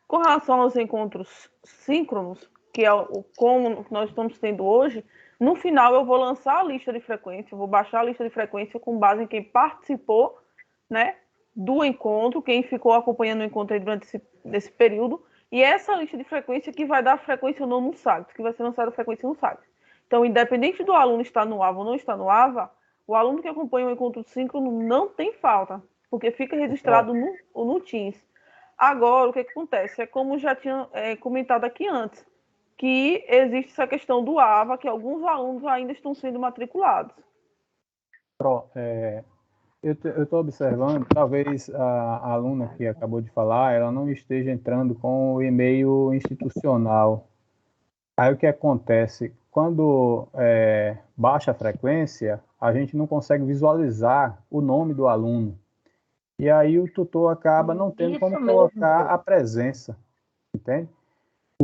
com relação aos encontros síncronos, que é como nós estamos tendo hoje, no final eu vou lançar a lista de frequência, vou baixar a lista de frequência com base em quem participou, né, do encontro, quem ficou acompanhando o encontro durante esse período, e essa lista de frequência que vai dar frequência ou não no Sagres, que vai ser lançada a frequência no Sagres. Então, independente do aluno estar no AVA ou não estar no AVA, o aluno que acompanha o encontro síncrono não tem falta, porque fica registrado no Teams. Agora, o que acontece? É como já tinha comentado aqui antes, que existe essa questão do AVA, que alguns alunos ainda estão sendo matriculados. Eu estou observando, talvez a aluna que acabou de falar, ela não esteja entrando com o e-mail institucional. Aí o que acontece? Quando baixa a frequência, a gente não consegue visualizar o nome do aluno. E aí o tutor acaba não tendo como colocar a presença, entende?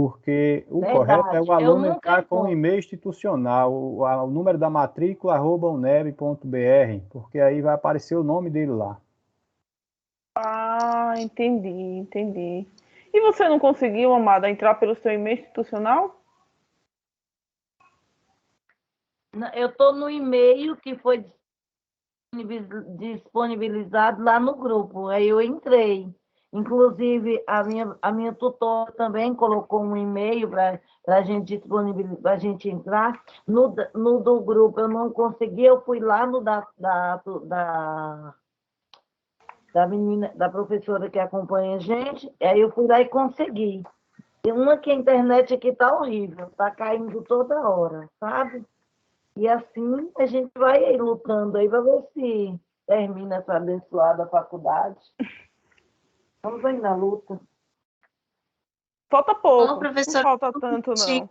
Porque o Verdade. correto é o Eu aluno nunca entrar com o encontro. e-mail institucional, o número da matrícula, @uneb.br, porque aí vai aparecer o nome dele lá. Ah, entendi. E você não conseguiu, Amada, entrar pelo seu e-mail institucional? Eu estou no e-mail que foi disponibilizado lá no grupo. Aí eu entrei. Inclusive, a minha tutora também colocou um e-mail para a gente disponibilizar, para a gente entrar. No do grupo eu não consegui, eu fui lá no da menina, da professora que acompanha a gente, aí eu fui lá e consegui. Tem uma que a internet aqui tá horrível, tá caindo toda hora, sabe? E assim a gente vai aí lutando aí para ver se termina essa abençoada faculdade. Vamos aí na luta. Falta pouco, Ô, professora, não falta tanto, não.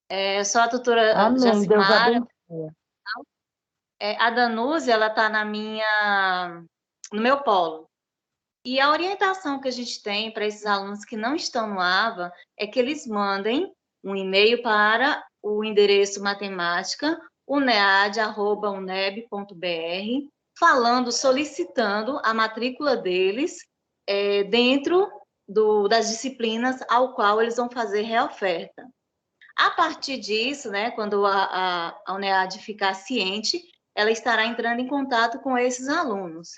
Eu sou a tutora Amém, Deus Jacimara. abençoe. A Danúzia, ela está no meu polo. E a orientação que a gente tem para esses alunos que não estão no AVA é que eles mandem um e-mail para o endereço matemática.unead@uneb.br, solicitando a matrícula deles dentro das disciplinas ao qual eles vão fazer reoferta. A partir disso, né, quando a UNEAD ficar ciente, ela estará entrando em contato com esses alunos.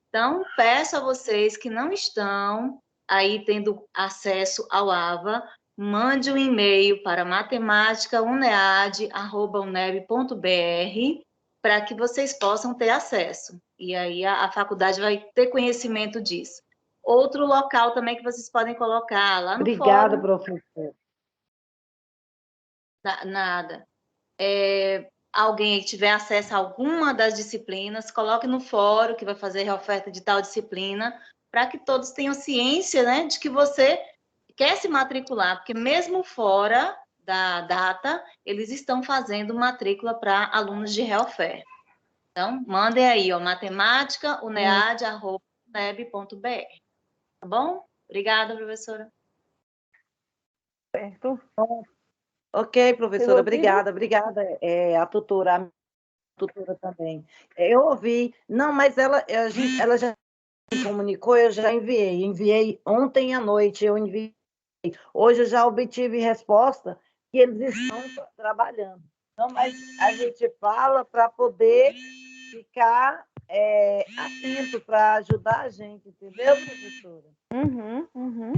Então, peço a vocês que não estão aí tendo acesso ao AVA, mande um e-mail para matemática.unead@uneb.br para que vocês possam ter acesso. E aí a faculdade vai ter conhecimento disso. Outro local também que vocês podem colocar lá no Obrigada, fórum. professor. Nada. Alguém que tiver acesso a alguma das disciplinas, coloque no fórum que vai fazer reoferta de tal disciplina, para que todos tenham ciência, né, de que você quer se matricular, porque mesmo fora da data, eles estão fazendo matrícula para alunos de reoferta. Então, mandem aí, matemática.unead@uneb.br. Tá bom? Obrigada, professora. Certo. Ok, professora, obrigada. A tutora também. Eu ouvi. Não, mas ela já me comunicou, eu já enviei. Enviei ontem à noite, eu enviei. Hoje eu já obtive resposta que eles estão trabalhando. Então, mas a gente fala para poder ficar atento, para ajudar a gente, entendeu, professora? Uhum.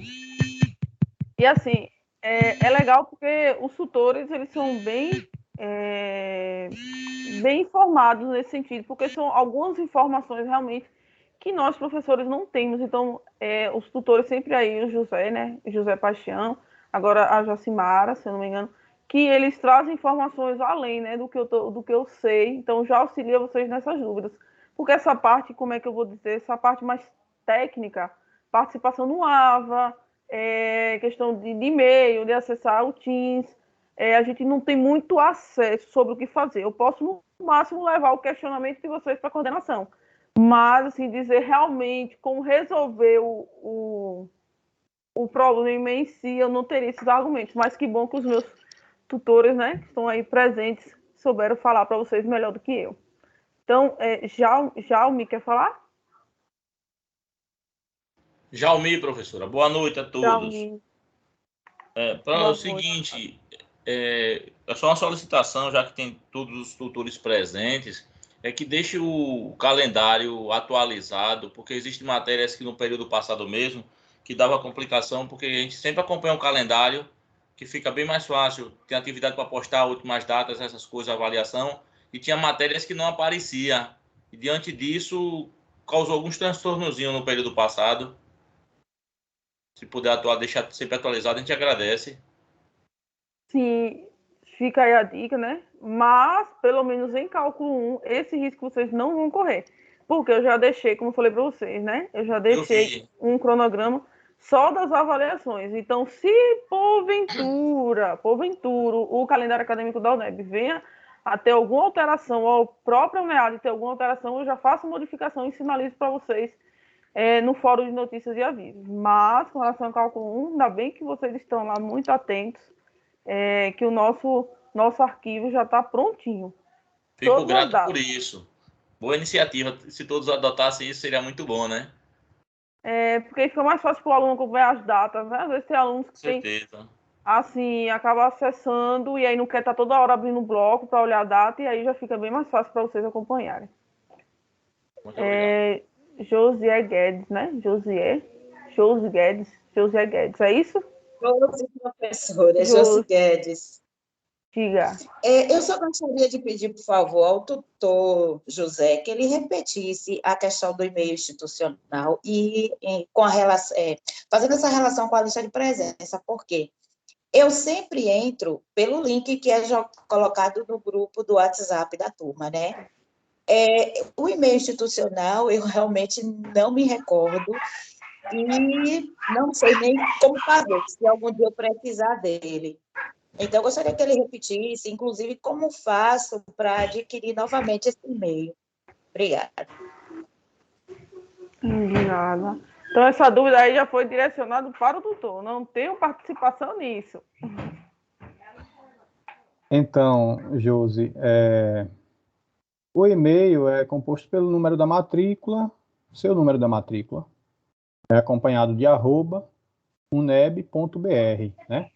E assim, é legal porque os tutores, eles são bem informados nesse sentido, porque são algumas informações realmente que nós, professores, não temos. Então, os tutores sempre aí, o José, né? José Paixão, agora a Jacimara, se eu não me engano, que eles trazem informações além, né, do que eu sei. Então, já auxilia vocês nessas dúvidas. Porque essa parte, como é que eu vou dizer, essa parte mais técnica, participação no AVA, questão de e-mail, de acessar o Teams, a gente não tem muito acesso sobre o que fazer. Eu posso, no máximo, levar o questionamento de vocês para a coordenação. Mas, assim, dizer realmente como resolver o problema em si, eu não teria esses argumentos. Mas que bom que os meus tutores, né, que estão aí presentes, souberam falar para vocês melhor do que eu. Então, Jaume, quer falar? Jaumi, professora. Boa noite a todos. Para o seguinte, é só uma solicitação, já que tem todos os tutores presentes, é que deixe o calendário atualizado, porque existem matérias que no período passado mesmo, que dava complicação, porque a gente sempre acompanha o calendário, que fica bem mais fácil, tem atividade para postar, últimas datas, essas coisas, avaliação, e tinha matérias que não aparecia. E diante disso, causou alguns transtornozinhos no período passado. Se puder deixar sempre atualizado, a gente agradece. Sim, fica aí a dica, né? Mas, pelo menos em cálculo 1, esse risco vocês não vão correr. Porque eu já deixei, como eu falei para vocês, né? Eu já deixei um cronograma só das avaliações. Então, se porventura, o calendário acadêmico da UNEB venha a ter alguma alteração, ou a própria UNEAD ter alguma alteração, eu já faço modificação e sinalizo para vocês no Fórum de Notícias e Avisos. Mas, com relação ao cálculo 1, ainda bem que vocês estão lá muito atentos, que o nosso arquivo já está prontinho. Fico grato por isso. Boa iniciativa. Se todos adotassem isso, seria muito bom, né? Porque fica mais fácil para o aluno acompanhar as datas, né? Às vezes tem alunos que certeza. Assim, acaba acessando e aí não quer estar toda hora abrindo o bloco para olhar a data, e aí já fica bem mais fácil para vocês acompanharem. Josié Guedes, né? Josié Guedes, é isso? Josi, professora, Josi Guedes. Diga. Eu só gostaria de pedir, por favor, ao tutor José, que ele repetisse a questão do e-mail institucional e com a relação, fazendo essa relação com a lista de presença, por quê? Eu sempre entro pelo link que é colocado no grupo do WhatsApp da turma, né? O e-mail institucional, eu realmente não me recordo e não sei nem como fazer, se algum dia eu precisar dele. Então, eu gostaria que ele repetisse, inclusive, como faço para adquirir novamente esse e-mail. Obrigada. De nada. Então, essa dúvida aí já foi direcionada para o tutor. Não tenho participação nisso. Então, Josi, o e-mail é composto pelo número da matrícula, seu número da matrícula, acompanhado de @uneb.br, né?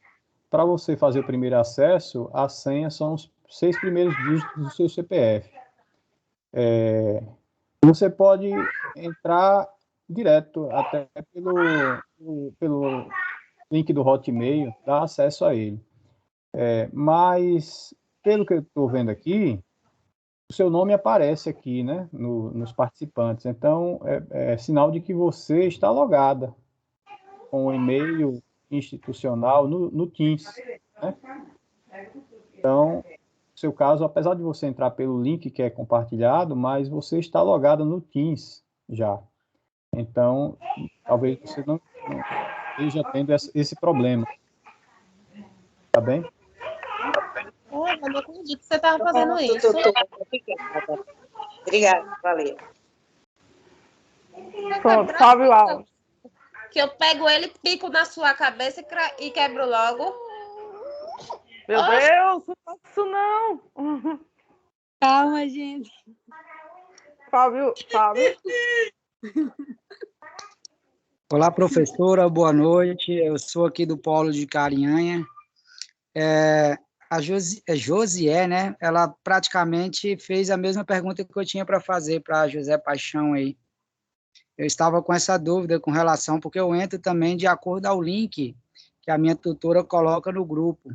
Para você fazer o primeiro acesso, a senha são os 6 primeiros dígitos do seu CPF. Você pode entrar direto até pelo link do Hotmail, dar acesso a ele. Mas, pelo que eu estou vendo aqui, o seu nome aparece aqui, né, nos participantes. Então, é sinal de que você está logada com o e-mail institucional no Teams, né? Então, no seu caso, apesar de você entrar pelo link que é compartilhado, mas você está logada no Teams já. Então, talvez você não esteja tendo esse problema. Tá bem? Eu não acredito que você estava fazendo isso. Obrigada, valeu. Pronto, Fábio Alves. Que eu pego ele, pico na sua cabeça e quebro logo. Meu Deus, não faço isso não. Calma, gente. Fábio. Olá, professora, boa noite. Eu sou aqui do Polo de Carinhanha. A Josié, né? Ela praticamente fez a mesma pergunta que eu tinha para fazer para José Paixão aí. Eu estava com essa dúvida com relação, porque eu entro também de acordo ao link que a minha tutora coloca no grupo.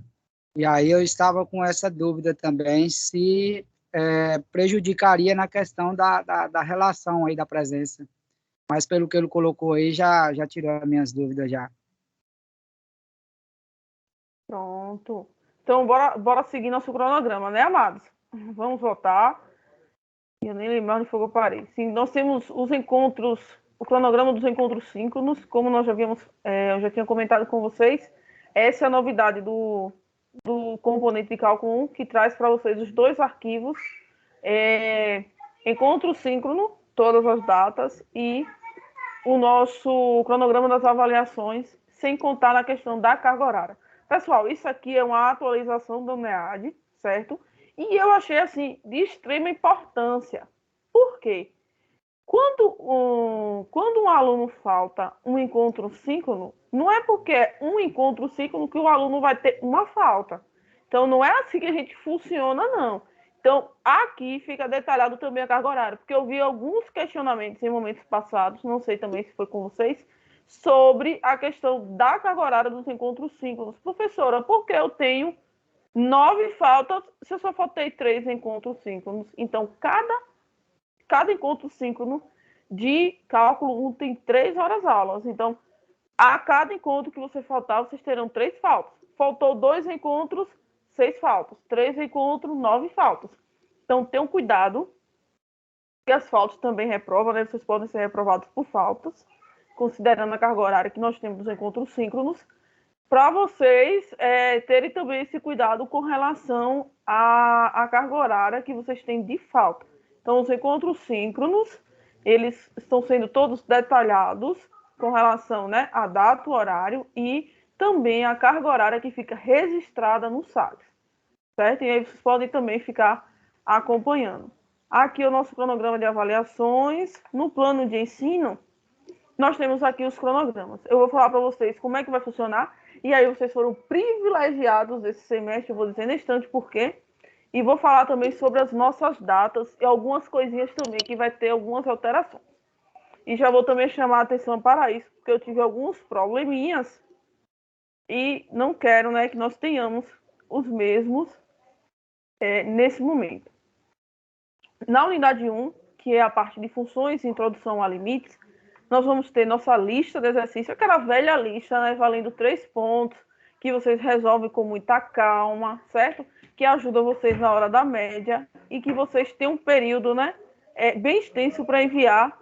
E aí eu estava com essa dúvida também, se prejudicaria na questão da relação aí da presença. Mas pelo que ele colocou aí, já tirou as minhas dúvidas já. Pronto. Então, bora seguir nosso cronograma, né, amados? Vamos votar. Eu nem lembro onde foi que eu parei. Sim, nós temos os encontros, o cronograma dos encontros síncronos, como nós eu já tinha comentado com vocês. Essa é a novidade do componente de cálculo 1, que traz para vocês os 2 arquivos, encontro síncrono, todas as datas, e o nosso cronograma das avaliações, sem contar na questão da carga horária. Pessoal, isso aqui é uma atualização do NEAD, certo? E eu achei, assim, de extrema importância. Por quê? Quando um aluno falta um encontro síncrono, não é porque é um encontro síncrono que o aluno vai ter uma falta. Então, não é assim que a gente funciona, não. Então, aqui fica detalhado também a carga horária, porque eu vi alguns questionamentos em momentos passados, não sei também se foi com vocês, sobre a questão da carga horária dos encontros síncronos. Professora, por que eu tenho 9 faltas se eu só faltei 3 encontros síncronos? Então, cada encontro síncrono de cálculo 1 tem 3 horas aulas. Então, a cada encontro que você faltar, vocês terão 3 faltas. Faltou 2 encontros, 6 faltas. 3 encontros, 9 faltas. Então, tenham cuidado, que as faltas também reprovam, né? Vocês podem ser reprovados por faltas, considerando a carga horária que nós temos dos encontros síncronos, para vocês terem também esse cuidado com relação à carga horária que vocês têm de falta. Então, os encontros síncronos eles estão sendo todos detalhados com relação, né, à data, o horário e também a carga horária que fica registrada no site, certo? E aí vocês podem também ficar acompanhando. Aqui o nosso cronograma de avaliações. No plano de ensino, nós temos aqui os cronogramas. Eu vou falar para vocês como é que vai funcionar, e aí vocês foram privilegiados esse semestre, eu vou dizer nesse instante por quê. E vou falar também sobre as nossas datas e algumas coisinhas também, que vai ter algumas alterações. E já vou também chamar a atenção para isso, porque eu tive alguns probleminhas e não quero, né, que nós tenhamos os mesmos nesse momento. Na unidade 1, que é a parte de funções e introdução a limites, nós vamos ter nossa lista de exercícios, aquela velha lista, né, valendo 3 pontos, que vocês resolvem com muita calma, certo? Que ajuda vocês na hora da média e que vocês têm um período, né, bem extenso para enviar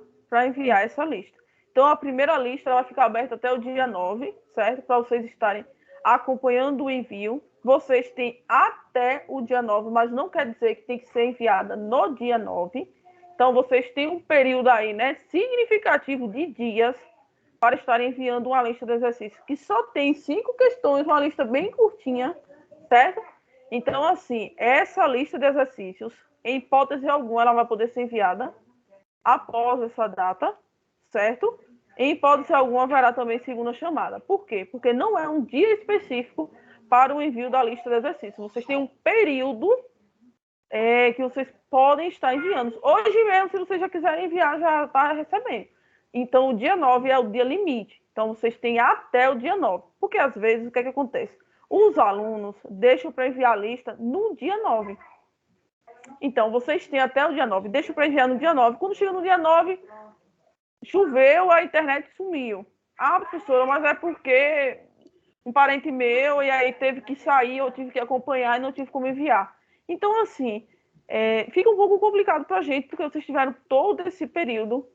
essa lista. Então, a primeira lista vai ficar aberta até o dia 9, certo? Para vocês estarem acompanhando o envio. Vocês têm até o dia 9, mas não quer dizer que tem que ser enviada no dia 9. Então, vocês têm um período aí, né, significativo de dias para estarem enviando uma lista de exercícios, que só tem 5 questões, uma lista bem curtinha, certo? Então, assim, essa lista de exercícios, em hipótese alguma, ela vai poder ser enviada após essa data, certo? Em hipótese alguma, haverá também segunda chamada. Por quê? Porque não é um dia específico para o envio da lista de exercícios. Vocês têm um período que vocês podem estar enviando. Hoje mesmo, se vocês já quiserem enviar, já está recebendo. Então, o dia 9 é o dia limite. Então, vocês têm até o dia 9. Porque, às vezes, o que é que acontece? Os alunos deixam para enviar a lista no dia 9. Então, vocês têm até o dia 9. Deixam para enviar no dia 9. Quando chega no dia 9, choveu, a internet sumiu. Ah, professora, mas é porque um parente meu, e aí teve que sair, eu tive que acompanhar e não tive como enviar. Então, assim, fica um pouco complicado para a gente, porque vocês tiveram todo esse período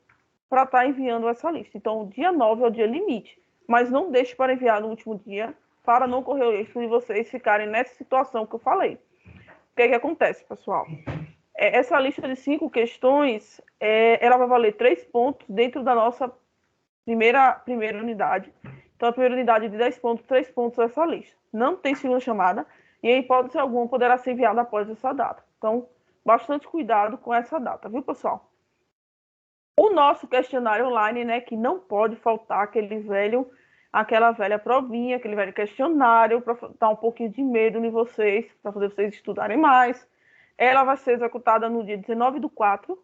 para estar enviando essa lista. Então, o dia 9 é o dia limite. Mas não deixe para enviar no último dia, para não correr o risco de vocês ficarem nessa situação que eu falei. O que é que acontece, pessoal? Essa lista de 5 questões, ela vai valer 3 pontos dentro da nossa primeira unidade. Então, a primeira unidade de 10 pontos, 3 pontos essa lista. Não tem segunda chamada, e em hipótese alguma poderá ser enviada após essa data. Então, bastante cuidado com essa data, viu, pessoal? O nosso questionário online, né, que não pode faltar aquela velha provinha, aquele velho questionário, para dar um pouquinho de medo em vocês, para fazer vocês estudarem mais. Ela vai ser executada no dia 19/4,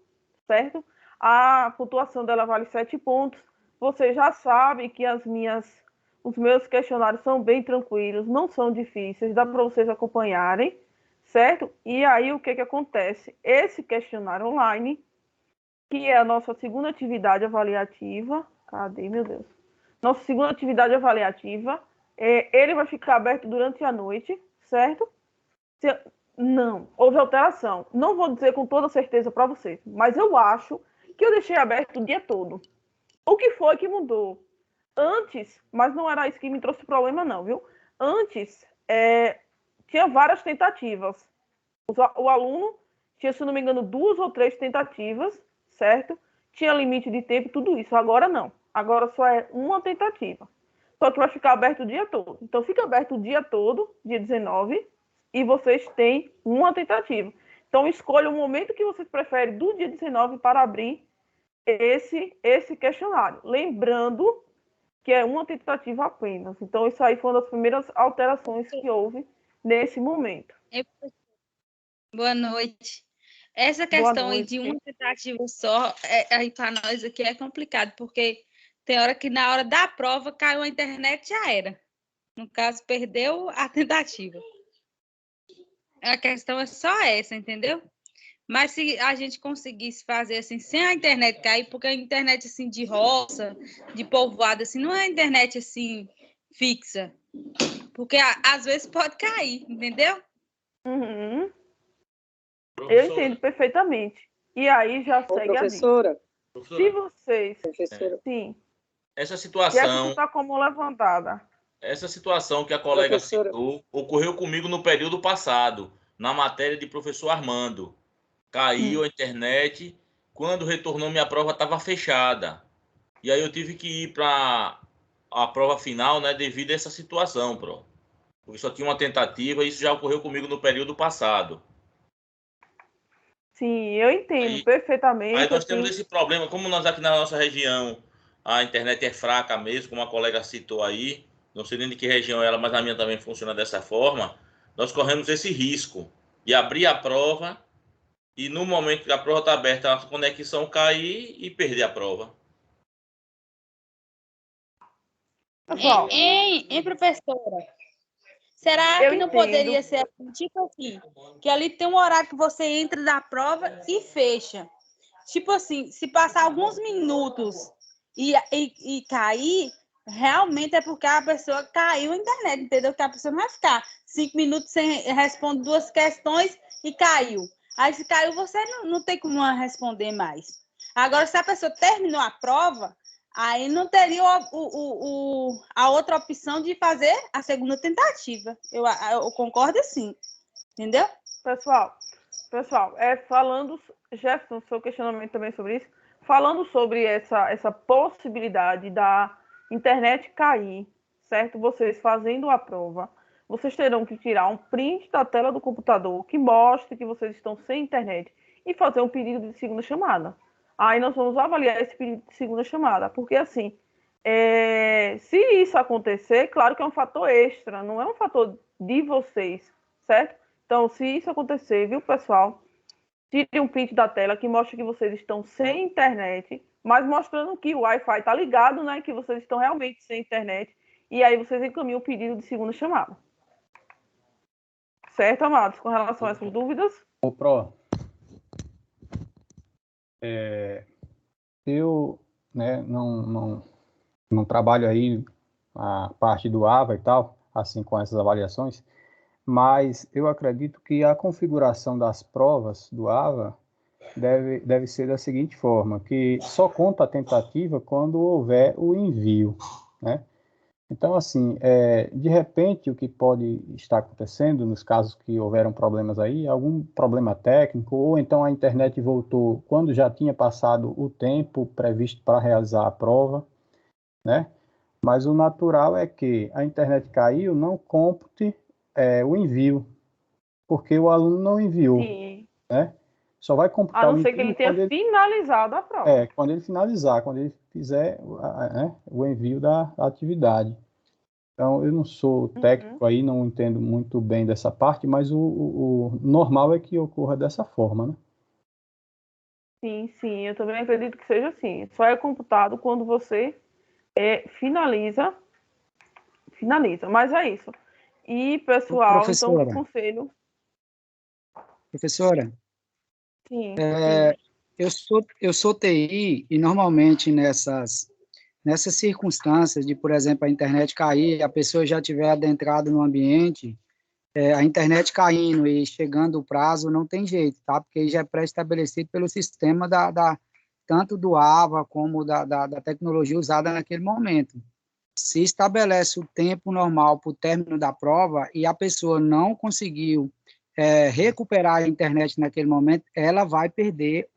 certo? A pontuação dela vale 7 pontos. Vocês já sabem que os meus questionários são bem tranquilos, não são difíceis, dá para vocês acompanharem, certo? E aí, o que acontece? Esse questionário online, que é a nossa segunda atividade avaliativa, cadê, meu Deus? Nossa segunda atividade avaliativa, ele vai ficar aberto durante a noite, certo? Não, houve alteração. Não vou dizer com toda certeza para vocês, mas eu acho que eu deixei aberto o dia todo. O que foi que mudou? Antes, mas não era isso que me trouxe problema não, viu? Antes, tinha várias tentativas. O aluno tinha, se não me engano, 2 ou 3 tentativas, certo? Tinha limite de tempo e tudo isso. Agora não. Agora só é uma tentativa. Só que vai ficar aberto o dia todo. Então, fica aberto o dia todo, dia 19, e vocês têm uma tentativa. Então, escolha o momento que vocês preferem do dia 19 para abrir esse questionário. Lembrando que é uma tentativa apenas. Então, isso aí foi uma das primeiras alterações que houve nesse momento. Boa noite. Essa questão aí de uma tentativa só, aí para nós aqui é complicado, porque tem hora que na hora da prova caiu a internet e já era. No caso, perdeu a tentativa. A questão é só essa, entendeu? Mas se a gente conseguisse fazer assim, sem a internet cair, porque a internet assim de roça, de povoado, assim, não é internet assim fixa. Porque às vezes pode cair, entendeu? Uhum. Eu entendo perfeitamente. E aí já segue professora. A dica. Se vocês... Professora. Sim. Essa situação... está como levantada. Essa situação que a colega citou ocorreu comigo no período passado, na matéria de professor Armando. Caiu a internet quando retornou, minha prova estava fechada. E aí eu tive que ir para a prova final, né, devido a essa situação, porque só tinha uma tentativa, e isso já ocorreu comigo no período passado. Sim, eu entendo perfeitamente. Aí nós temos esse problema, como nós aqui na nossa região, a internet é fraca mesmo, como a colega citou aí, não sei nem de que região é ela, mas a minha também funciona dessa forma, nós corremos esse risco de abrir a prova e no momento que a prova está aberta, a conexão cair e perder a prova. Hein, professora? Será que não poderia ser assim, tipo assim, que ali tem um horário que você entra na prova e fecha? Tipo assim, se passar alguns minutos e cair, realmente é porque a pessoa caiu a internet, entendeu? Que a pessoa não vai ficar 5 minutos sem responder 2 questões e caiu. Aí se caiu, você não tem como responder mais. Agora, se a pessoa terminou a prova, aí não teria a outra opção de fazer a segunda tentativa. Eu concordo sim. Entendeu? Pessoal, falando, Jefferson, seu questionamento também sobre isso, falando sobre essa possibilidade da internet cair, certo? Vocês fazendo a prova, vocês terão que tirar um print da tela do computador que mostre que vocês estão sem internet e fazer um pedido de segunda chamada. Aí nós vamos avaliar esse pedido de segunda chamada, porque assim, se isso acontecer, claro que é um fator extra, não é um fator de vocês, certo? Então, se isso acontecer, viu, pessoal, tire um print da tela que mostre que vocês estão sem internet, mas mostrando que o Wi-Fi está ligado, né, que vocês estão realmente sem internet, e aí vocês encaminham o pedido de segunda chamada. Certo, amados? Com relação a essas dúvidas? Ô, Pro, eu, né, não trabalho aí a parte do AVA e tal, assim, com essas avaliações, mas eu acredito que a configuração das provas do AVA deve ser da seguinte forma, que só conta a tentativa quando houver o envio, né? Então, assim, de repente, o que pode estar acontecendo, nos casos que houveram problemas aí, algum problema técnico, ou então a internet voltou quando já tinha passado o tempo previsto para realizar a prova, né? Mas o natural é que a internet caiu, não compute o envio, porque o aluno não enviou, né? Só vai computar a não ser que ele tenha finalizado a prova. Quando ele finalizar, quando ele fizer o envio da atividade. Então, eu não sou técnico aí, não entendo muito bem dessa parte, mas o normal é que ocorra dessa forma, né? Sim, eu também acredito que seja assim. Só é computado quando você finaliza. Mas é isso. E, pessoal, então, o conselho... Professora? Sim. Eu sou TI e normalmente nessas circunstâncias de, por exemplo, a internet cair, a pessoa já tiver adentrado no ambiente, a internet caindo e chegando o prazo, não tem jeito, tá? Porque já é pré-estabelecido pelo sistema tanto do AVA como da tecnologia usada naquele momento. Se estabelece o tempo normal para o término da prova e a pessoa não conseguiu recuperar a internet naquele momento, ela vai perder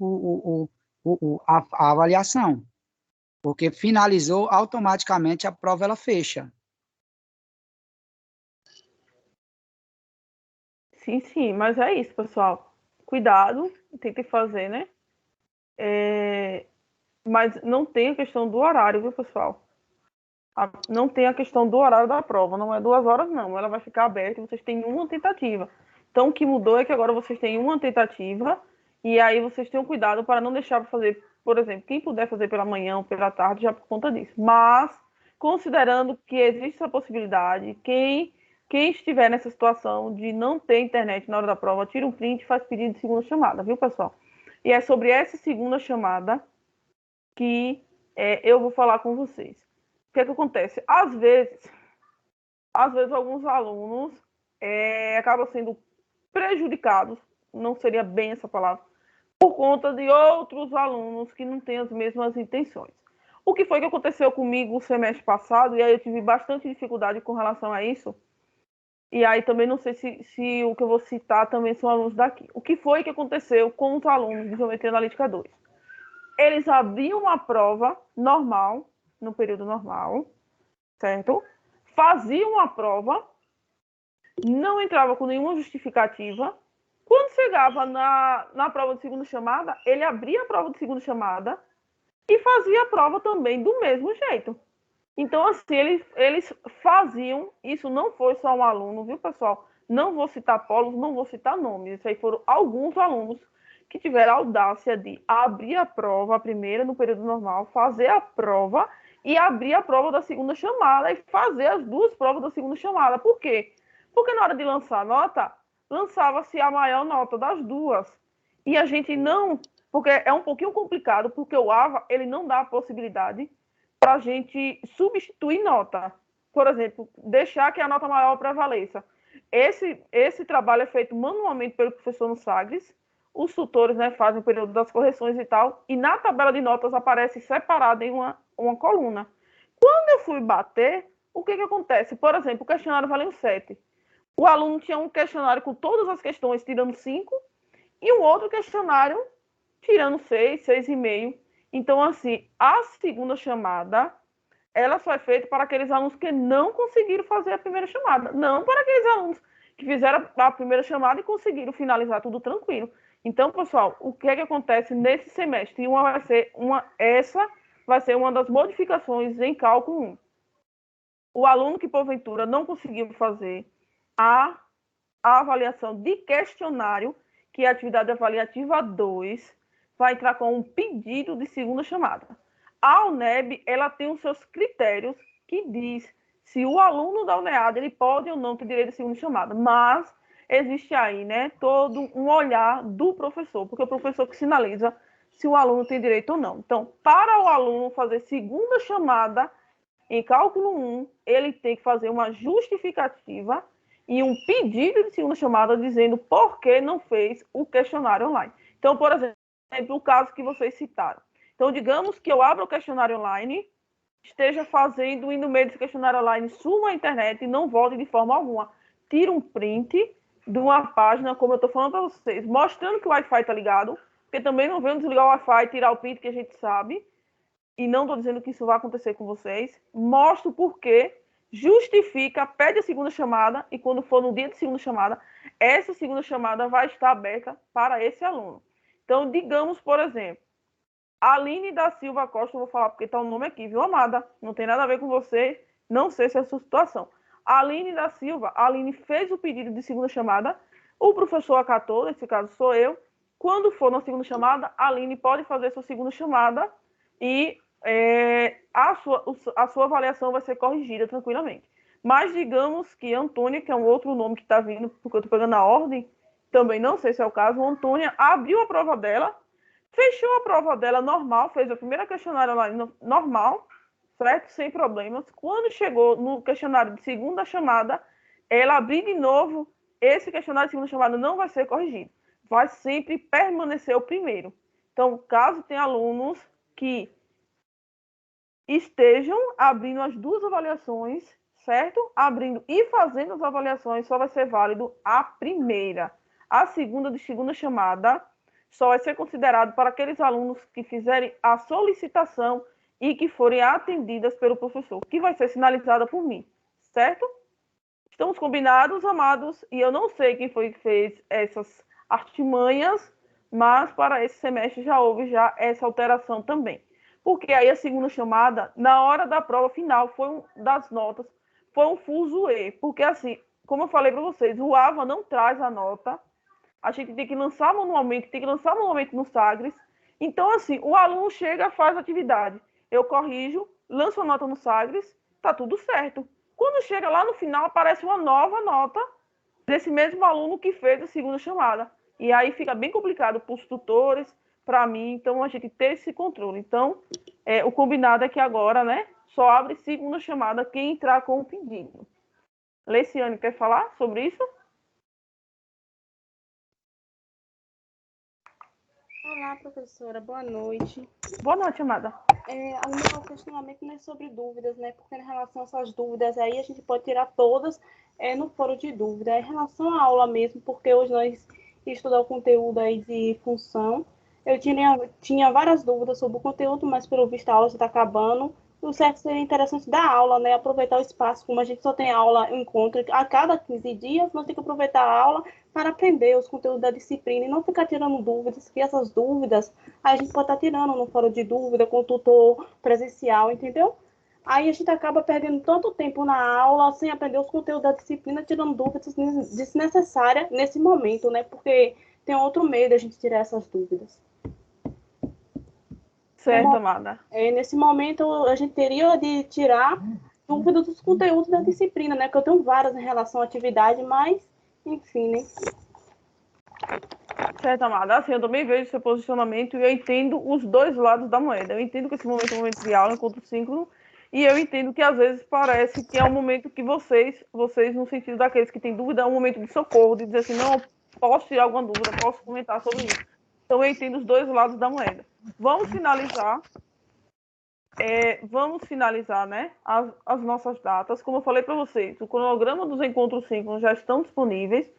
a avaliação, porque finalizou automaticamente a prova, ela fecha. Sim, mas é isso, pessoal. Cuidado, tentem fazer, né? Mas não tem a questão do horário, viu, pessoal? Não tem a questão do horário da prova, não é 2 horas, não. Ela vai ficar aberta e vocês têm uma tentativa. Então, o que mudou é que agora vocês têm uma tentativa e aí vocês tenham cuidado para não deixar para fazer, por exemplo, quem puder fazer pela manhã ou pela tarde, já por conta disso. Mas, considerando que existe essa possibilidade, quem estiver nessa situação de não ter internet na hora da prova, tira um print e faz pedido de segunda chamada, viu, pessoal? E é sobre essa segunda chamada que eu vou falar com vocês. O que é que acontece? Às vezes alguns alunos acabam sendo prejudicados, não seria bem essa palavra, por conta de outros alunos que não têm as mesmas intenções. O que foi que aconteceu comigo o semestre passado, e aí eu tive bastante dificuldade com relação a isso, e aí também não sei se o que eu vou citar também são alunos daqui. O que foi que aconteceu com os alunos de Geometria Analítica 2? eles abriam a prova normal, no período normal, certo? Faziam a prova, não entrava com nenhuma justificativa. Quando chegava na prova de segunda chamada, ele abria a prova de segunda chamada e fazia a prova também do mesmo jeito. Então, assim, eles faziam, isso não foi só um aluno, viu, pessoal? Não vou citar polos, não vou citar nomes. Isso aí foram alguns alunos que tiveram a audácia de abrir a prova, a primeira no período normal, fazer a prova e abrir a prova da segunda chamada e fazer as duas provas da segunda chamada. Por quê? Porque na hora de lançar a nota, lançava-se a maior nota das duas. E a gente não... Porque é um pouquinho complicado, porque o AVA, ele não dá a possibilidade para a gente substituir nota. Por exemplo, deixar que a nota maior prevaleça. Esse trabalho é feito manualmente pelo professor no Sagres. Os tutores, né, fazem o período das correções e tal. E na tabela de notas aparece separado em uma coluna. Quando eu fui bater, o que acontece? Por exemplo, o questionário valeu 7. O aluno tinha um questionário com todas as questões tirando 5 e um outro questionário tirando 6, 6,5. Então, assim, a segunda chamada, ela só é feita para aqueles alunos que não conseguiram fazer a primeira chamada. Não para aqueles alunos que fizeram a primeira chamada e conseguiram finalizar tudo tranquilo. Então, pessoal, o que acontece nesse semestre? Essa vai ser uma das modificações em cálculo 1. O aluno que, porventura, não conseguiu fazer a avaliação de questionário, que é a atividade avaliativa 2, vai entrar com um pedido de segunda chamada. A UNEB, ela tem os seus critérios que diz se o aluno da UNEAD ele pode ou não ter direito de segunda chamada, mas existe aí, né, todo um olhar do professor, porque é o professor que sinaliza se o aluno tem direito ou não. Então, para o aluno fazer segunda chamada em cálculo 1, ele tem que fazer uma justificativa e um pedido de segunda chamada dizendo por que não fez o questionário online. Então, por exemplo, o caso que vocês citaram. Então, digamos que eu abra o questionário online, esteja fazendo e no meio desse questionário online suba à internet e não volte de forma alguma. Tira um print de uma página, como eu estou falando para vocês, mostrando que o Wi-Fi está ligado, porque também não vamos desligar o Wi-Fi e tirar o print que a gente sabe, e não estou dizendo que isso vai acontecer com vocês. Mostra o porquê, justifica, pede a segunda chamada, e quando for no dia de segunda chamada, essa segunda chamada vai estar aberta para esse aluno. Então, digamos, por exemplo, Aline da Silva Costa, eu vou falar porque está o nome aqui, viu, amada? Não tem nada a ver com você, não sei se é a sua situação. Aline da Silva, a Aline fez o pedido de segunda chamada, o professor acatou, nesse caso sou eu. Quando for na segunda chamada, a Aline pode fazer sua segunda chamada e a sua avaliação vai ser corrigida tranquilamente. Mas digamos que a Antônia, que é um outro nome que está vindo, porque eu estou pegando a ordem, também não sei se é o caso, a Antônia abriu a prova dela, fechou a prova dela normal, fez o primeiro questionário lá normal, certo? Sem problemas. Quando chegou no questionário de segunda chamada, ela abriu de novo, esse questionário de segunda chamada não vai ser corrigido. Vai sempre permanecer o primeiro. Então, caso tenha alunos que estejam abrindo as duas avaliações, certo? Abrindo e fazendo as avaliações, só vai ser válido a primeira. A segunda de segunda chamada só vai ser considerado para aqueles alunos que fizerem a solicitação e que forem atendidas pelo professor, que vai ser sinalizada por mim, certo? Estamos combinados, amados, e eu não sei quem foi que fez essas artimanhas, mas para esse semestre já houve essa alteração também. Porque aí a segunda chamada, na hora da prova final, das notas, foi um fuzuê. Porque assim, como eu falei para vocês, o AVA não traz a nota, a gente tem que lançar manualmente, no Sagres. Então, assim, o aluno chega, faz a atividade, eu corrijo, lanço a nota no Sagres, tá tudo certo. Quando chega lá no final, aparece uma nova nota desse mesmo aluno que fez a segunda chamada. E aí fica bem complicado para os tutores, para mim, então a gente ter esse controle. Então, o combinado é que agora, né, só abre segunda chamada quem entrar com o pedido. Leiciane, quer falar sobre isso? Olá, professora, boa noite. Boa noite, amada. O meu questionamento não é sobre dúvidas, né? Porque em relação a essas dúvidas aí, a gente pode tirar todas no foro de dúvida. Em relação à aula mesmo, porque hoje nós estudamos o conteúdo aí de função, Eu tinha várias dúvidas sobre o conteúdo, mas pelo visto a aula já está acabando. O certo seria interessante dar aula, né? Aproveitar o espaço, como a gente só tem aula, encontro a cada 15 dias, nós temos que aproveitar a aula para aprender os conteúdos da disciplina e não ficar tirando dúvidas, que essas dúvidas a gente pode estar tirando no fórum de dúvida com o tutor presencial, entendeu? Aí a gente acaba perdendo tanto tempo na aula sem aprender os conteúdos da disciplina, tirando dúvidas desnecessárias nesse momento, né? Porque tem outro meio da gente tirar essas dúvidas. Certo, amada. Nesse momento, a gente teria de tirar dúvidas dos conteúdos da disciplina, né? Que eu tenho várias em relação à atividade, mas, enfim, né? Certo, amada. Assim, eu também vejo seu posicionamento e eu entendo os dois lados da moeda. Eu entendo que esse momento é um momento de aula enquanto síncrono, e eu entendo que às vezes parece que é um momento que vocês no sentido daqueles que têm dúvida, é um momento de socorro, de dizer assim, não, posso tirar alguma dúvida, posso comentar sobre isso. Então eu entendo os dois lados da moeda. Vamos finalizar, né, as nossas datas. Como eu falei para vocês, o cronograma dos encontros síncronos já estão disponíveis,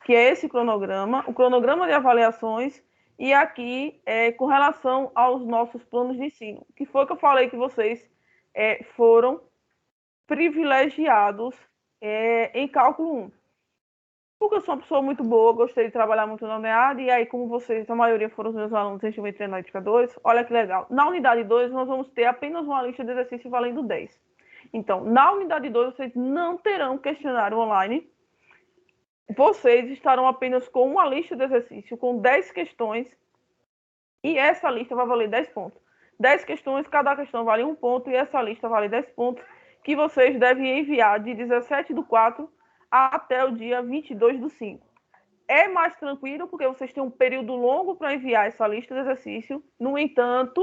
que é esse cronograma, o cronograma de avaliações, e aqui, com relação aos nossos planos de ensino, que foi que eu falei que vocês foram privilegiados em cálculo 1. Porque eu sou uma pessoa muito boa, gostei de trabalhar muito na UNEAD, e aí, como vocês, a maioria foram os meus alunos em Geometria Analítica 2, olha que legal. Na unidade 2, nós vamos ter apenas uma lista de exercícios valendo 10. Então, na unidade 2, vocês não terão questionário online. Vocês estarão apenas com uma lista de exercício, com 10 questões, e essa lista vai valer 10 pontos. 10 questões, cada questão vale 1 ponto, e essa lista vale 10 pontos, que vocês devem enviar de 17/4 até o dia 22/5. É mais tranquilo, porque vocês têm um período longo para enviar essa lista de exercício. No entanto,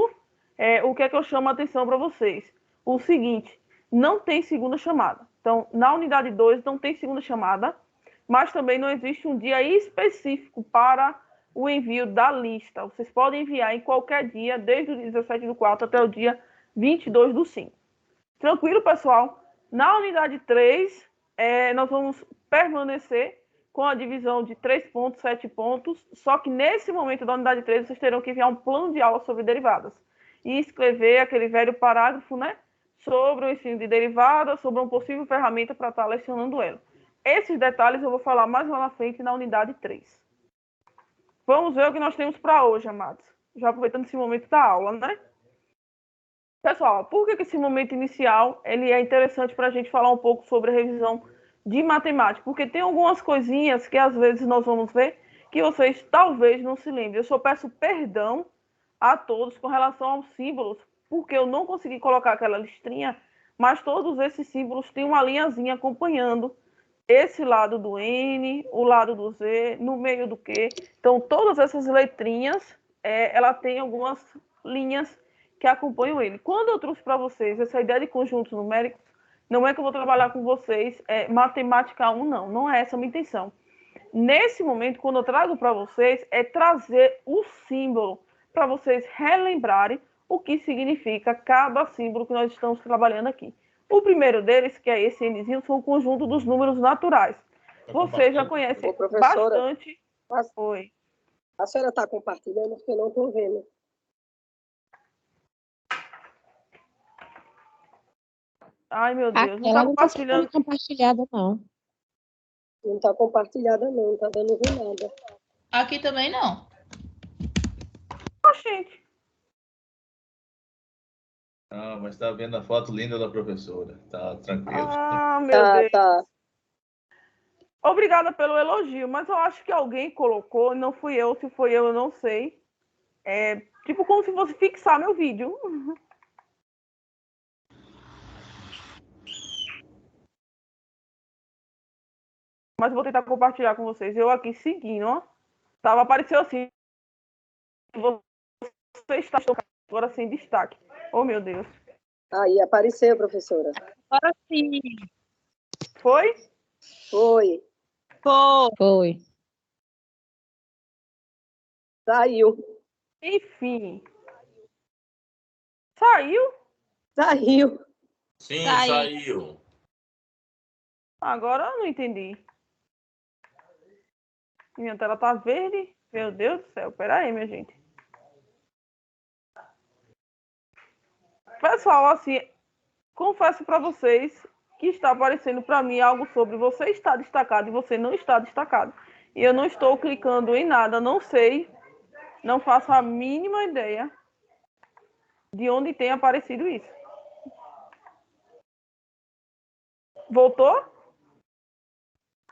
o que é que eu chamo a atenção para vocês? O seguinte, não tem segunda chamada. Então, na unidade 2 não tem segunda chamada, mas também não existe um dia específico para o envio da lista. Vocês podem enviar em qualquer dia, desde o 17/4 até o dia 22/5. Tranquilo, pessoal? Na unidade 3, nós vamos permanecer com a divisão de 3 pontos, 7 pontos, só que nesse momento da unidade 3, vocês terão que enviar um plano de aula sobre derivadas e escrever aquele velho parágrafo, né, sobre o ensino de derivadas, sobre uma possível ferramenta para estar lecionando ela. Esses detalhes eu vou falar mais lá na frente, na unidade 3. Vamos ver o que nós temos para hoje, amados. Já aproveitando esse momento da aula, né? Pessoal, por que esse momento inicial ele é interessante para a gente falar um pouco sobre a revisão de matemática? Porque tem algumas coisinhas que às vezes nós vamos ver que vocês talvez não se lembrem. Eu só peço perdão a todos com relação aos símbolos, porque eu não consegui colocar aquela listrinha, mas todos esses símbolos têm uma linhazinha acompanhando esse lado do N, o lado do Z, no meio do Q. Então, todas essas letrinhas, ela tem algumas linhas que acompanham ele. Quando eu trouxe para vocês essa ideia de conjuntos numéricos, não é que eu vou trabalhar com vocês matemática 1, não é essa a minha intenção. Nesse momento, quando eu trago para vocês, é trazer o símbolo, para vocês relembrarem o que significa cada símbolo que nós estamos trabalhando aqui. O primeiro deles, que é esse Nzinho, são o conjunto dos números naturais. Vocês já conhecem bastante. Oi. A senhora está compartilhando, porque eu não estou vendo. Ai, meu Deus, não está compartilhando. Não está compartilhada, não. Não está compartilhada, não. Não está dando ver nada. Aqui também não. Gente. Ah, mas tá vendo a foto linda da professora. Tá tranquilo. Ah, meu Deus. Tá. Obrigada pelo elogio, mas eu acho que alguém colocou, não fui eu, se foi eu não sei. Tipo como se fosse fixar meu vídeo. Mas eu vou tentar compartilhar com vocês. Eu aqui seguindo, ó. Apareceu assim. Você está agora sem destaque. Oh, meu Deus. Aí, apareceu, professora. Agora sim. Foi? Foi. Foi. Saiu. Enfim. Saiu? Saiu. Sim, saiu. Agora eu não entendi. Minha tela tá verde. Meu Deus do céu. Pera aí, minha gente. Pessoal, assim, confesso para vocês que está aparecendo para mim algo sobre você está destacado e você não está destacado. E eu não estou clicando em nada, não sei, não faço a mínima ideia de onde tem aparecido isso. Voltou?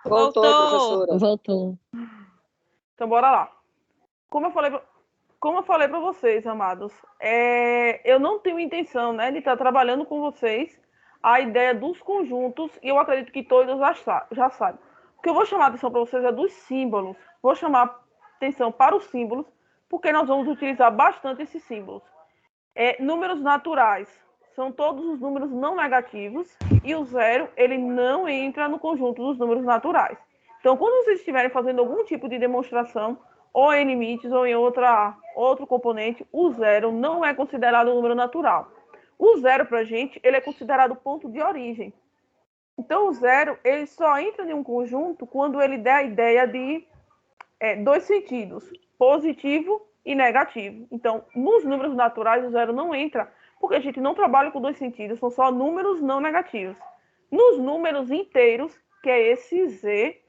Voltou, professora. Voltou. Então, bora lá. Como eu falei para vocês, amados, eu não tenho intenção, né, de estar trabalhando com vocês a ideia dos conjuntos, e eu acredito que todos já sabem. O que eu vou chamar a atenção para vocês é dos símbolos. Vou chamar atenção para os símbolos, porque nós vamos utilizar bastante esses símbolos. Números naturais são todos os números não negativos, e o 0, ele não entra no conjunto dos números naturais. Então, quando vocês estiverem fazendo algum tipo de demonstração, ou em limites, ou em outro componente, o 0 não é considerado um número natural. O 0, para a gente, ele é considerado ponto de origem. Então, o 0, ele só entra em um conjunto quando ele der a ideia de dois sentidos, positivo e negativo. Então, nos números naturais, o 0 não entra, porque a gente não trabalha com dois sentidos, são só números não negativos. Nos números inteiros, que é esse Z,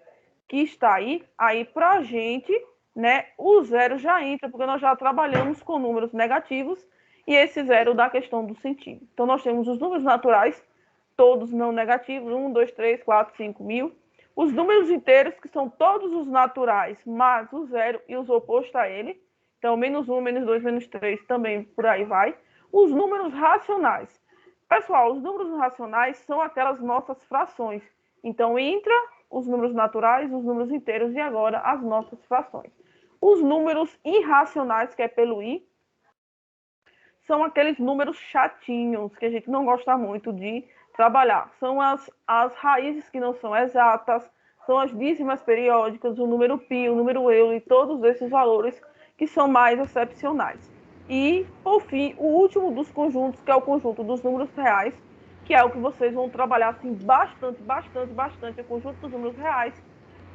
que está aí para a gente, né, o 0 já entra, porque nós já trabalhamos com números negativos, e esse 0 dá a questão do sentido. Então, nós temos os números naturais, todos não negativos, 1, 2, 3, 4, 5, 1000. Os números inteiros, que são todos os naturais, mas o 0 e os opostos a ele. Então, menos 1, menos 2, menos 3, também por aí vai. Os números racionais. Pessoal, os números racionais são aquelas nossas frações. Então, entra os números naturais, os números inteiros e agora as nossas frações. Os números irracionais, que é pelo I, são aqueles números chatinhos, que a gente não gosta muito de trabalhar. São as raízes que não são exatas, são as dízimas periódicas, o número π, o número euro e todos esses valores que são mais excepcionais. E, por fim, o último dos conjuntos, que é o conjunto dos números reais, que é o que vocês vão trabalhar assim, bastante, o conjunto dos números reais,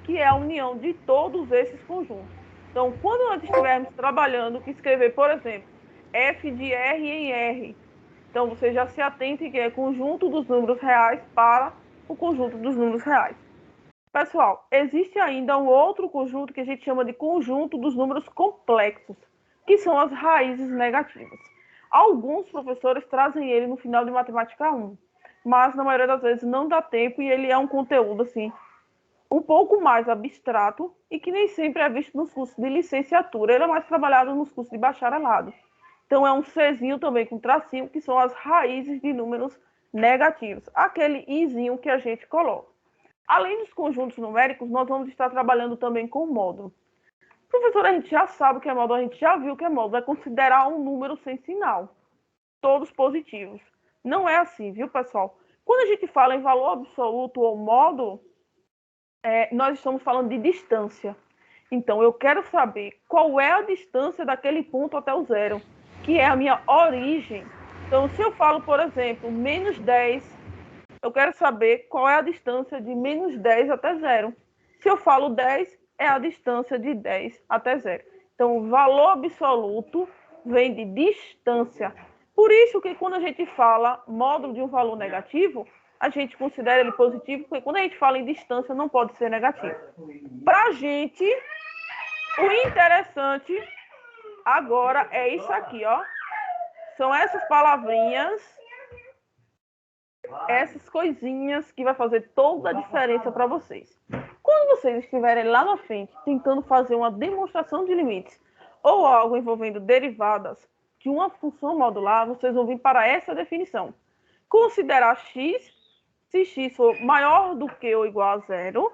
que é a união de todos esses conjuntos. Então, quando nós estivermos trabalhando, que escrever, por exemplo, F de R em R, então você já se atente que é conjunto dos números reais para o conjunto dos números reais. Pessoal, existe ainda um outro conjunto que a gente chama de conjunto dos números complexos, que são as raízes negativas. Alguns professores trazem ele no final de Matemática 1, mas na maioria das vezes não dá tempo e ele é um conteúdo assim um pouco mais abstrato e que nem sempre é visto nos cursos de licenciatura. Ele é mais trabalhado nos cursos de bacharelado. Então, é um Czinho também com tracinho, que são as raízes de números negativos. Aquele Izinho que a gente coloca. Além dos conjuntos numéricos, nós vamos estar trabalhando também com módulo. Professor, a gente já sabe o que é módulo, a gente já viu o que é módulo. É considerar um número sem sinal. Todos positivos. Não é assim, viu, pessoal? Quando a gente fala em valor absoluto ou módulo, nós estamos falando de distância. Então, eu quero saber qual é a distância daquele ponto até o 0, que é a minha origem. Então, se eu falo, por exemplo, menos 10, eu quero saber qual é a distância de menos 10 até 0. Se eu falo 10, é a distância de 10 até 0. Então, o valor absoluto vem de distância. Por isso que quando a gente fala módulo de um valor negativo, a gente considera ele positivo, porque quando a gente fala em distância, não pode ser negativo. Para a gente, o interessante agora é isso aqui, ó. São essas palavrinhas, essas coisinhas que vai fazer toda a diferença para vocês. Quando vocês estiverem lá na frente tentando fazer uma demonstração de limites ou algo envolvendo derivadas de uma função modular, vocês vão vir para essa definição. Considerar x, se x for maior do que ou igual a 0,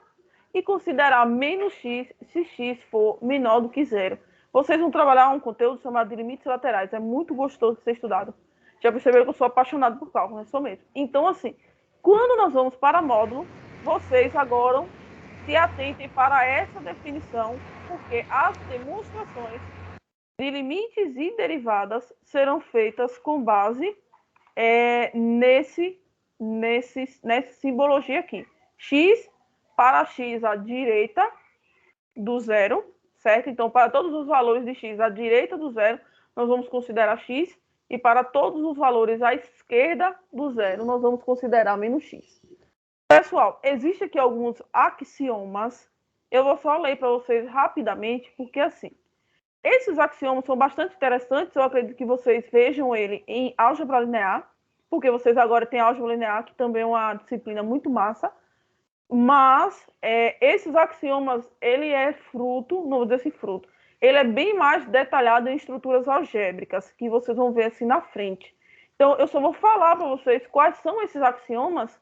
e considerar menos x, se x for menor do que 0. Vocês vão trabalhar um conteúdo chamado de limites laterais. É muito gostoso de ser estudado. Já perceberam que eu sou apaixonado por cálculo, né? Sou mesmo. Então, assim, quando nós vamos para módulo, vocês agora se atentem para essa definição, porque as demonstrações de limites e derivadas serão feitas com base nessa simbologia aqui. X para x à direita do 0, certo? Então, para todos os valores de x à direita do 0, nós vamos considerar x, e para todos os valores à esquerda do zero, nós vamos considerar menos x. Pessoal, existem aqui alguns axiomas. Eu vou só ler para vocês rapidamente, porque assim, esses axiomas são bastante interessantes. Eu acredito que vocês vejam ele em álgebra linear, porque vocês agora têm álgebra linear, que também é uma disciplina muito massa. Mas esses axiomas, ele é fruto, não vou dizer assim fruto, ele é bem mais detalhado em estruturas algébricas, que vocês vão ver assim na frente. Então, eu só vou falar para vocês quais são esses axiomas,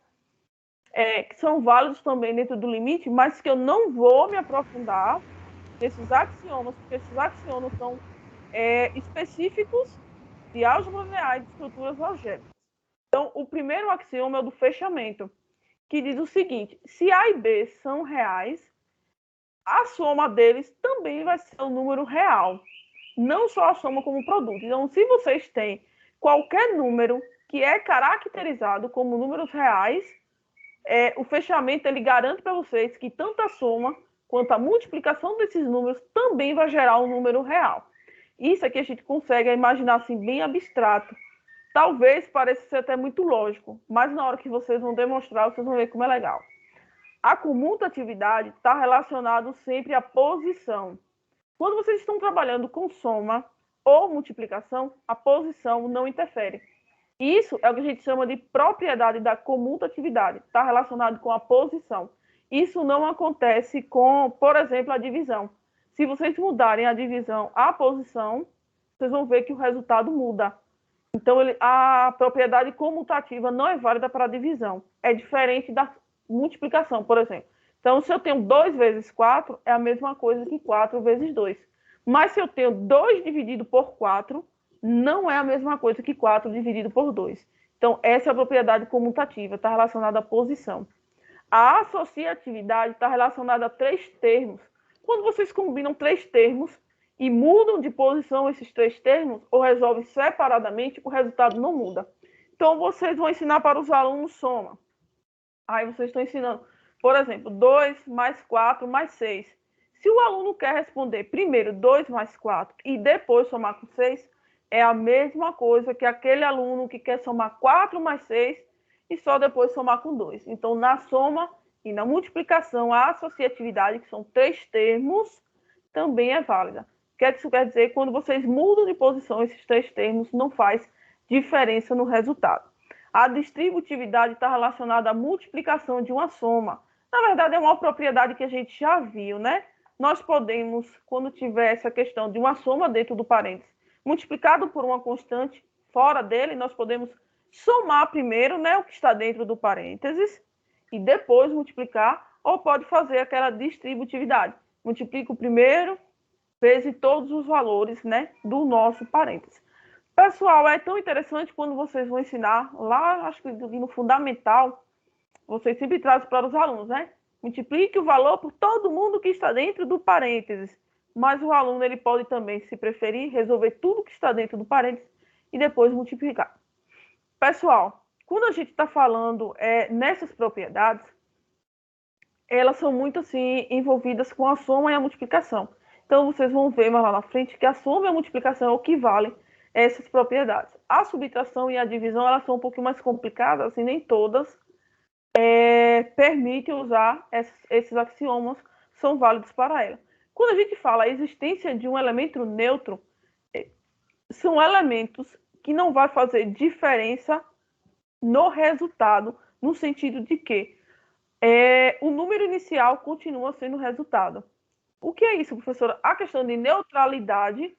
que são válidos também dentro do limite, mas que eu não vou me aprofundar nesses axiomas, porque esses axiomas são específicos de álgebra linear e de estruturas algébricas. Então, o primeiro axioma é o do fechamento, que diz o seguinte: se A e B são reais, a soma deles também vai ser um número real, não só a soma como produto. Então, se vocês têm qualquer número que é caracterizado como números reais, o fechamento ele garante para vocês que tanto a soma quanto a multiplicação desses números também vai gerar um número real. Isso aqui a gente consegue imaginar assim, bem abstrato. Talvez pareça ser até muito lógico, mas na hora que vocês vão demonstrar, vocês vão ver como é legal. A comutatividade está relacionada sempre à posição. Quando vocês estão trabalhando com soma ou multiplicação, a posição não interfere. Isso é o que a gente chama de propriedade da comutatividade. Está relacionado com a posição. Isso não acontece com, por exemplo, a divisão. Se vocês mudarem a divisão à posição, vocês vão ver que o resultado muda. Então, a propriedade comutativa não é válida para a divisão. É diferente da multiplicação, por exemplo. Então, se eu tenho 2 vezes 4, é a mesma coisa que 4 vezes 2. Mas se eu tenho 2 dividido por 4, não é a mesma coisa que 4 dividido por 2. Então, essa é a propriedade comutativa, está relacionada à posição. A associatividade está relacionada a 3 termos. Quando vocês combinam 3 termos e mudam de posição esses 3 termos, ou resolvem separadamente, o resultado não muda. Então, vocês vão ensinar para os alunos soma. Aí vocês estão ensinando, por exemplo, 2 mais 4 mais 6. Se o aluno quer responder primeiro 2 mais 4 e depois somar com 6, é a mesma coisa que aquele aluno que quer somar 4 mais 6 e só depois somar com 2. Então, na soma e na multiplicação, a associatividade, que são 3 termos, também é válida. O que isso quer dizer? Quando vocês mudam de posição esses 3 termos, não faz diferença no resultado. A distributividade está relacionada à multiplicação de uma soma. Na verdade, é uma propriedade que a gente já viu, né? Nós podemos, quando tiver essa questão de uma soma dentro do parênteses, multiplicado por uma constante fora dele, nós podemos somar primeiro, né, o que está dentro do parênteses e depois multiplicar, ou pode fazer aquela distributividade. Multiplica o primeiro vezes todos os valores, né, do nosso parênteses. Pessoal, é tão interessante quando vocês vão ensinar lá, acho que no fundamental, vocês sempre trazem para os alunos, né? Multiplique o valor por todo mundo que está dentro do parênteses. Mas o aluno ele pode também, se preferir, resolver tudo que está dentro do parênteses e depois multiplicar. Pessoal, quando a gente está falando nessas propriedades, elas são muito assim envolvidas com a soma e a multiplicação. Então, vocês vão ver mais lá na frente que a soma e a multiplicação equivalem a essas propriedades. A subtração e a divisão, elas são um pouquinho mais complicadas, assim, nem todas permitem usar esses axiomas, são válidos para ela. Quando a gente fala a existência de um elemento neutro, são elementos que não vai fazer diferença no resultado, no sentido de que o número inicial continua sendo o resultado. O que é isso, professora? A questão de neutralidade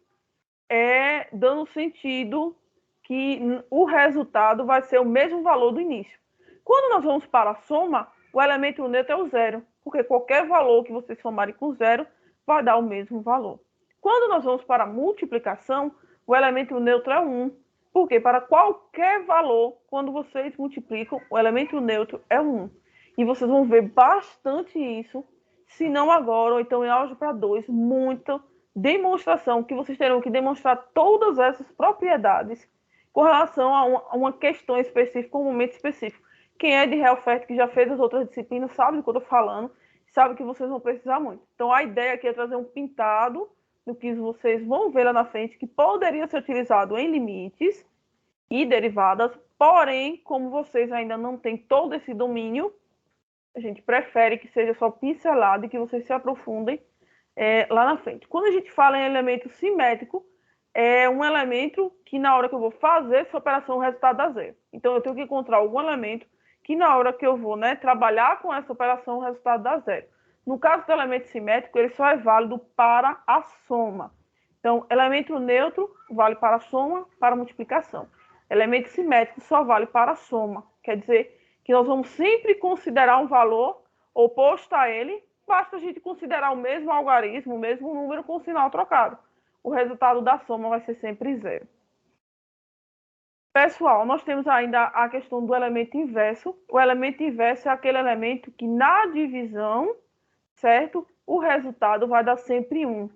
é dando sentido que o resultado vai ser o mesmo valor do início. Quando nós vamos para a soma, o elemento neutro é o zero, porque qualquer valor que vocês somarem com zero vai dar o mesmo valor. Quando nós vamos para a multiplicação, o elemento neutro é 1, porque para qualquer valor, quando vocês multiplicam, o elemento neutro é 1. E vocês vão ver bastante isso, se não agora, ou então em álgebra 2, muita demonstração, que vocês terão que demonstrar todas essas propriedades com relação a uma questão específica, um momento específico. Quem é de Helfert, que já fez as outras disciplinas, sabe do que eu estou falando, sabe que vocês vão precisar muito. Então, a ideia aqui é trazer um pintado do que vocês vão ver lá na frente, que poderia ser utilizado em limites, e derivadas, porém, como vocês ainda não têm todo esse domínio, a gente prefere que seja só pincelado e que vocês se aprofundem lá na frente. Quando a gente fala em elemento simétrico, é um elemento que na hora que eu vou fazer essa operação, o resultado dá zero. Então, eu tenho que encontrar algum elemento que na hora que eu vou trabalhar com essa operação, o resultado dá zero. No caso do elemento simétrico, ele só é válido para a soma. Então, elemento neutro vale para a soma, para a multiplicação. Elemento simétrico só vale para a soma. Quer dizer que nós vamos sempre considerar um valor oposto a ele, basta a gente considerar o mesmo algarismo, o mesmo número com o sinal trocado. O resultado da soma vai ser sempre zero. Pessoal, nós temos ainda a questão do elemento inverso. O elemento inverso é aquele elemento que na divisão, certo? O resultado vai dar sempre 1.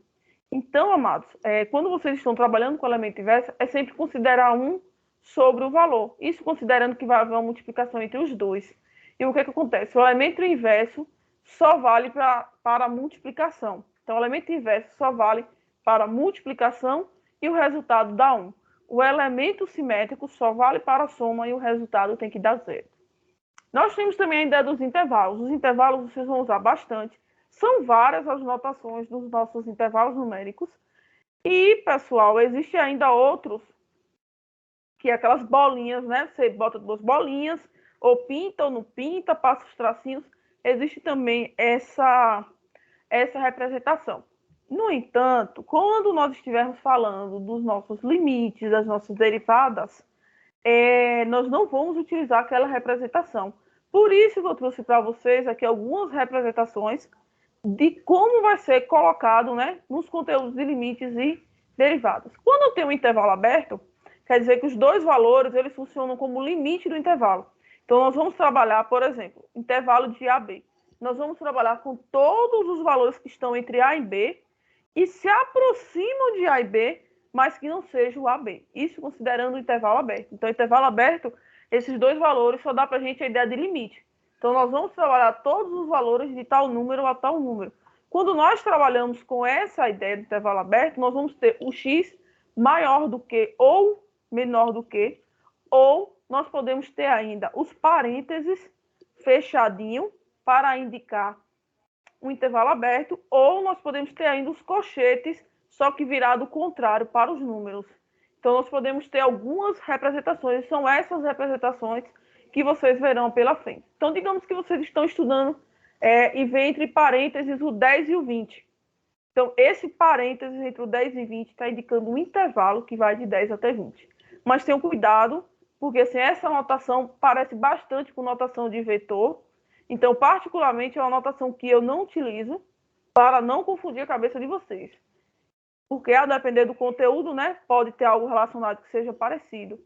Então, amados, quando vocês estão trabalhando com o elemento inverso, é sempre considerar 1 sobre o valor. Isso considerando que vai haver uma multiplicação entre os dois. E o que acontece? O elemento inverso só vale para a multiplicação. Então, o elemento inverso só vale para a multiplicação e o resultado dá 1. O elemento simétrico só vale para a soma e o resultado tem que dar 0. Nós temos também a ideia dos intervalos. Os intervalos vocês vão usar bastante. São várias as notações dos nossos intervalos numéricos. E, pessoal, existe ainda outros, que é aquelas bolinhas, né? Você bota 2 bolinhas, ou pinta ou não pinta, passa os tracinhos. Existe também essa representação. No entanto, quando nós estivermos falando dos nossos limites, das nossas derivadas, nós não vamos utilizar aquela representação. Por isso que eu trouxe para vocês aqui algumas representações de como vai ser colocado, né, nos conteúdos de limites e derivadas. Quando eu tenho um intervalo aberto, quer dizer que os dois valores eles funcionam como limite do intervalo. Então, nós vamos trabalhar, por exemplo, intervalo de A e B. Nós vamos trabalhar com todos os valores que estão entre A e B e se aproximam de A e B, mas que não seja o AB. Isso considerando o intervalo aberto. Então, intervalo aberto, esses dois valores só dá para a gente a ideia de limite. Então, nós vamos trabalhar todos os valores de tal número a tal número. Quando nós trabalhamos com essa ideia de intervalo aberto, nós vamos ter o x maior do que ou menor do que, ou nós podemos ter ainda os parênteses fechadinho para indicar um intervalo aberto, ou nós podemos ter ainda os colchetes, só que virado o contrário para os números. Então, nós podemos ter algumas representações, e são essas representações que vocês verão pela frente. Então, digamos que vocês estão estudando e vê entre parênteses o 10 e o 20. Então, esse parênteses entre o 10 e 20 está indicando um intervalo que vai de 10 até 20. Mas tenham cuidado, porque assim, essa notação parece bastante com notação de vetor. Então, particularmente, é uma notação que eu não utilizo para não confundir a cabeça de vocês. Porque, a depender do conteúdo, né, pode ter algo relacionado que seja parecido.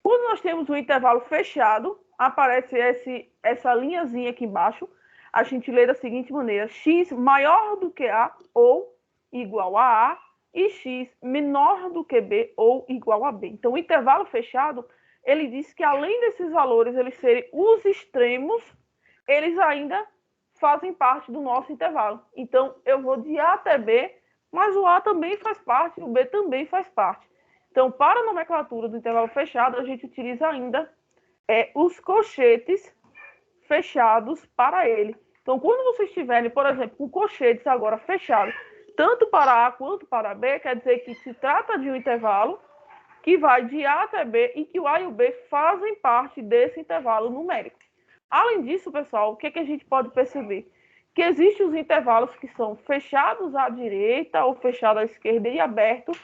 Quando nós temos um intervalo fechado, aparece essa linhazinha aqui embaixo. A gente lê da seguinte maneira: x maior do que A ou igual a A e x menor do que B ou igual a B. Então, o intervalo fechado, ele diz que além desses valores eles serem os extremos, eles ainda fazem parte do nosso intervalo. Então, eu vou de A até B, mas o A também faz parte, o B também faz parte. Então, para a nomenclatura do intervalo fechado, a gente utiliza ainda os colchetes fechados para ele. Então, quando vocês tiverem, por exemplo, com colchetes agora fechados, tanto para A quanto para B, quer dizer que se trata de um intervalo que vai de A até B e que o A e o B fazem parte desse intervalo numérico. Além disso, pessoal, o que a gente pode perceber? Que existem os intervalos que são fechados à direita ou fechados à esquerda e abertos,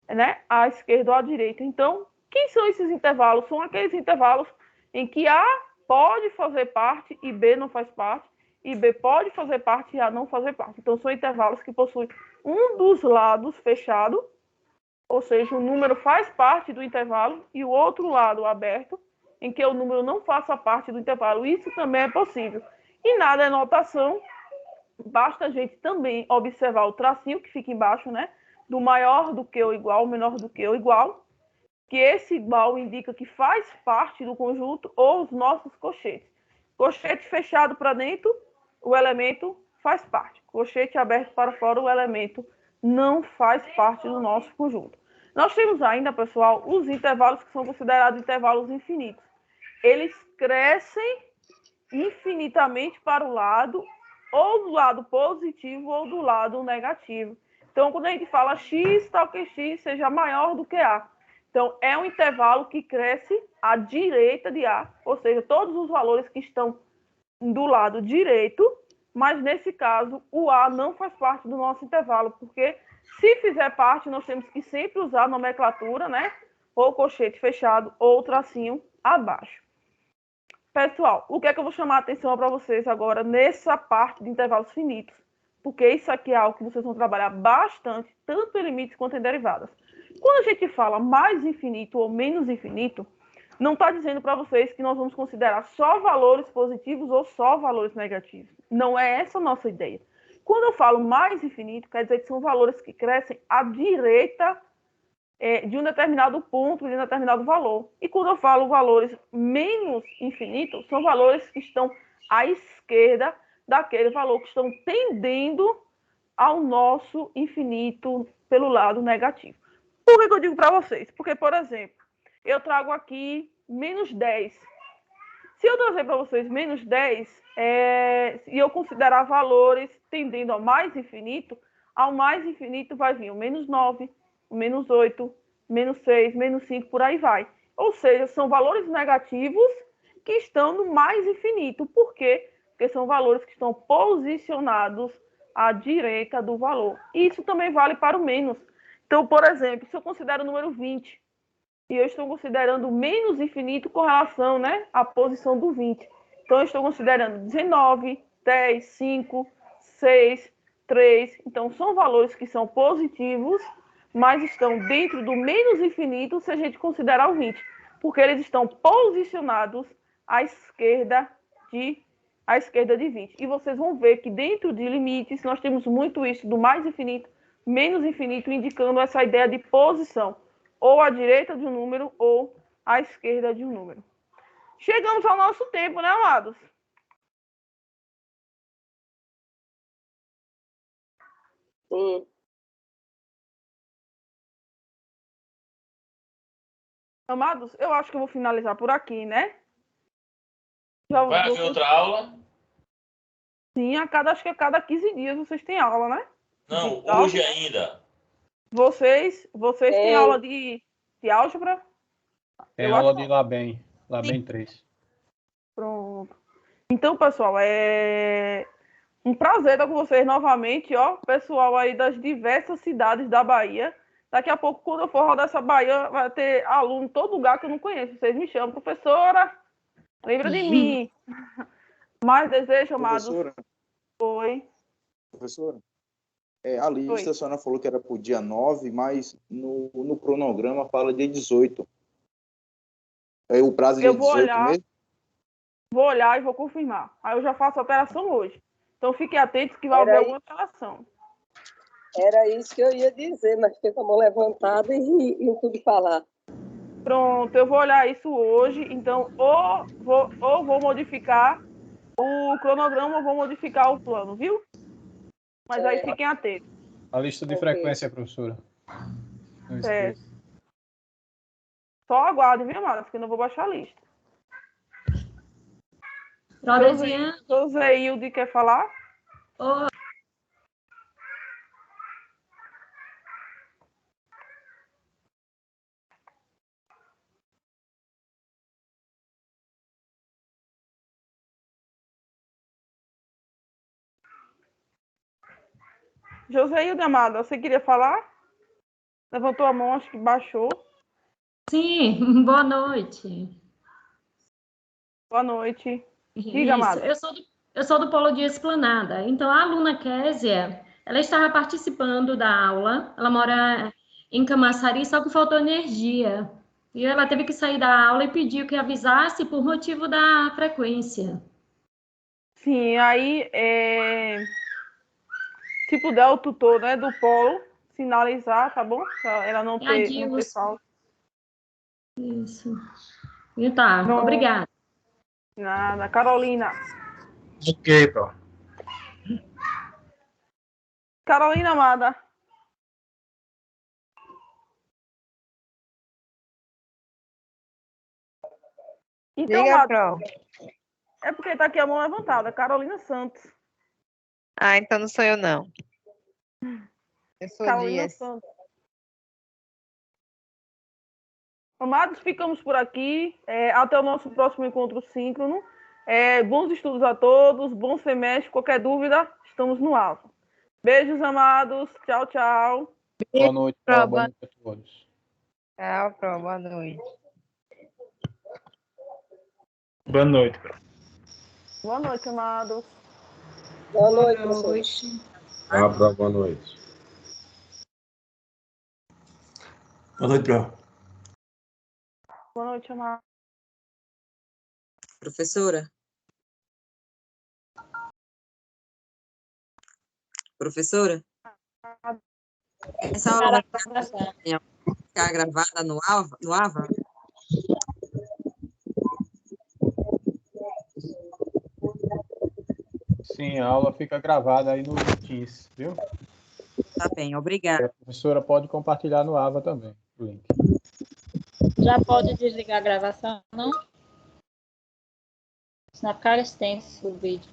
né, à esquerda ou à direita. Então, quem são esses intervalos? São aqueles intervalos em que A pode fazer parte e B não faz parte, e B pode fazer parte e A não fazer parte. Então, são intervalos que possuem um dos lados fechado, ou seja, o número faz parte do intervalo, e o outro lado aberto, em que o número não faça parte do intervalo. Isso também é possível. E nada é notação, basta a gente também observar o tracinho que fica embaixo, né? Do maior do que ou igual, menor do que ou igual, que esse igual indica que faz parte do conjunto, ou os nossos colchetes. Colchete fechado para dentro, o elemento faz parte. Colchete aberto para fora, o elemento não faz parte do nosso conjunto. Nós temos ainda, pessoal, os intervalos que são considerados intervalos infinitos. Eles crescem infinitamente para o lado, ou do lado positivo ou do lado negativo. Então, quando a gente fala x, tal que x seja maior do que a. Então, é um intervalo que cresce à direita de a, ou seja, todos os valores que estão do lado direito, mas nesse caso, o a não faz parte do nosso intervalo, porque se fizer parte, nós temos que sempre usar a nomenclatura, né? Ou colchete fechado, ou tracinho abaixo. Pessoal, o que é que eu vou chamar a atenção para vocês agora nessa parte de intervalos finitos? Porque isso aqui é algo que vocês vão trabalhar bastante, tanto em limites quanto em derivadas. Quando a gente fala mais infinito ou menos infinito, não está dizendo para vocês que nós vamos considerar só valores positivos ou só valores negativos. Não é essa a nossa ideia. Quando eu falo mais infinito, quer dizer que são valores que crescem à direita de um determinado ponto, de um determinado valor. E quando eu falo valores menos infinitos, são valores que estão à esquerda daquele valor, que estão tendendo ao nosso infinito pelo lado negativo. Por que eu digo para vocês? Porque, por exemplo, eu trago aqui menos 10. Se eu trazer para vocês menos 10, e eu considerar valores tendendo ao mais infinito vai vir o menos 9, o menos 8, menos 6, menos 5, por aí vai. Ou seja, são valores negativos que estão no mais infinito. Por quê? Porque são valores que estão posicionados à direita do valor. Isso também vale para o menos. Então, por exemplo, se eu considero o número 20, e eu estou considerando menos infinito com relação, né, à posição do 20. Então, eu estou considerando 19, 10, 5, 6, 3. Então, são valores que são positivos, mas estão dentro do menos infinito se a gente considerar o 20, porque eles estão posicionados à esquerda de 20. E vocês vão ver que dentro de limites nós temos muito isso do mais infinito, menos infinito, indicando essa ideia de posição, ou à direita de um número ou à esquerda de um número. Chegamos ao nosso tempo, né, amados? Sim. Amados, eu acho que eu vou finalizar por aqui, né? Vai haver outra aula? Sim, acho que a cada 15 dias vocês têm aula, né? Não, hoje ainda. Vocês têm aula de álgebra? Tem aula de Labem 3. Pronto. Então, pessoal, é um prazer estar com vocês novamente, ó. Pessoal aí das diversas cidades da Bahia. Daqui a pouco, quando eu for rodar essa Bahia, vai ter aluno em todo lugar que eu não conheço. Vocês me chamam, professora, lembra de mim. Mais desejo, amados. Professora. Oi. Professora, a lista a senhora falou que era para o dia 9, mas no cronograma fala dia 18. O prazo é dia 18 mesmo? Vou olhar e vou confirmar. Aí eu já faço a operação hoje. Então fiquem atentos que vai haver alguma operação. Era isso que eu ia dizer, mas fiquei com a mão levantada e não pude falar. Pronto, eu vou olhar isso hoje. Então, ou vou modificar o cronograma ou vou modificar o plano, viu? Mas aí fiquem atentos. A lista de frequência, professora. Certo. Só aguardem, viu, Mara? Porque eu não vou baixar a lista. Joseilde quer falar? Joseilde, amada, você queria falar? Levantou a mão, acho que baixou. Sim, boa noite. Boa noite. Diga, amada. Eu sou do Polo de Esplanada. Então, a aluna Késia, ela estava participando da aula. Ela mora em Camaçari, só que faltou energia. E ela teve que sair da aula e pediu que avisasse por motivo da frequência. Sim, aí, se puder o tutor, né, do Polo sinalizar, tá bom? Pra ela não ter falta. Isso. E tá, obrigada. Nada. Carolina. Ok, pô. Carolina, amada. Então, Diga, Matos, Pro. é porque tá aqui a mão levantada, Carolina Santos. Ah, então não sou eu, não. Eu sou Carolina Dias. Santos. Amados, ficamos por aqui. Até o nosso próximo encontro síncrono. Bons estudos a todos, bom semestre. Qualquer dúvida, estamos no ar. Beijos, amados. Tchau, tchau. Boa noite, Pro. Boa noite a todos. Tchau, Pro. Boa noite. Boa noite, Pro. Boa noite, amados. Boa noite, Boa professor. noite. Tchau, Pro. Boa noite. Boa noite, Pro. Boa noite, amados. Professora? Professora? Essa aula vai ficar gravada no AVA? Sim, a aula fica gravada aí no Teams, viu? Tá bem, obrigada. A professora pode compartilhar no AVA também, o link. Já pode desligar a gravação, não? Senão fica extenso o vídeo.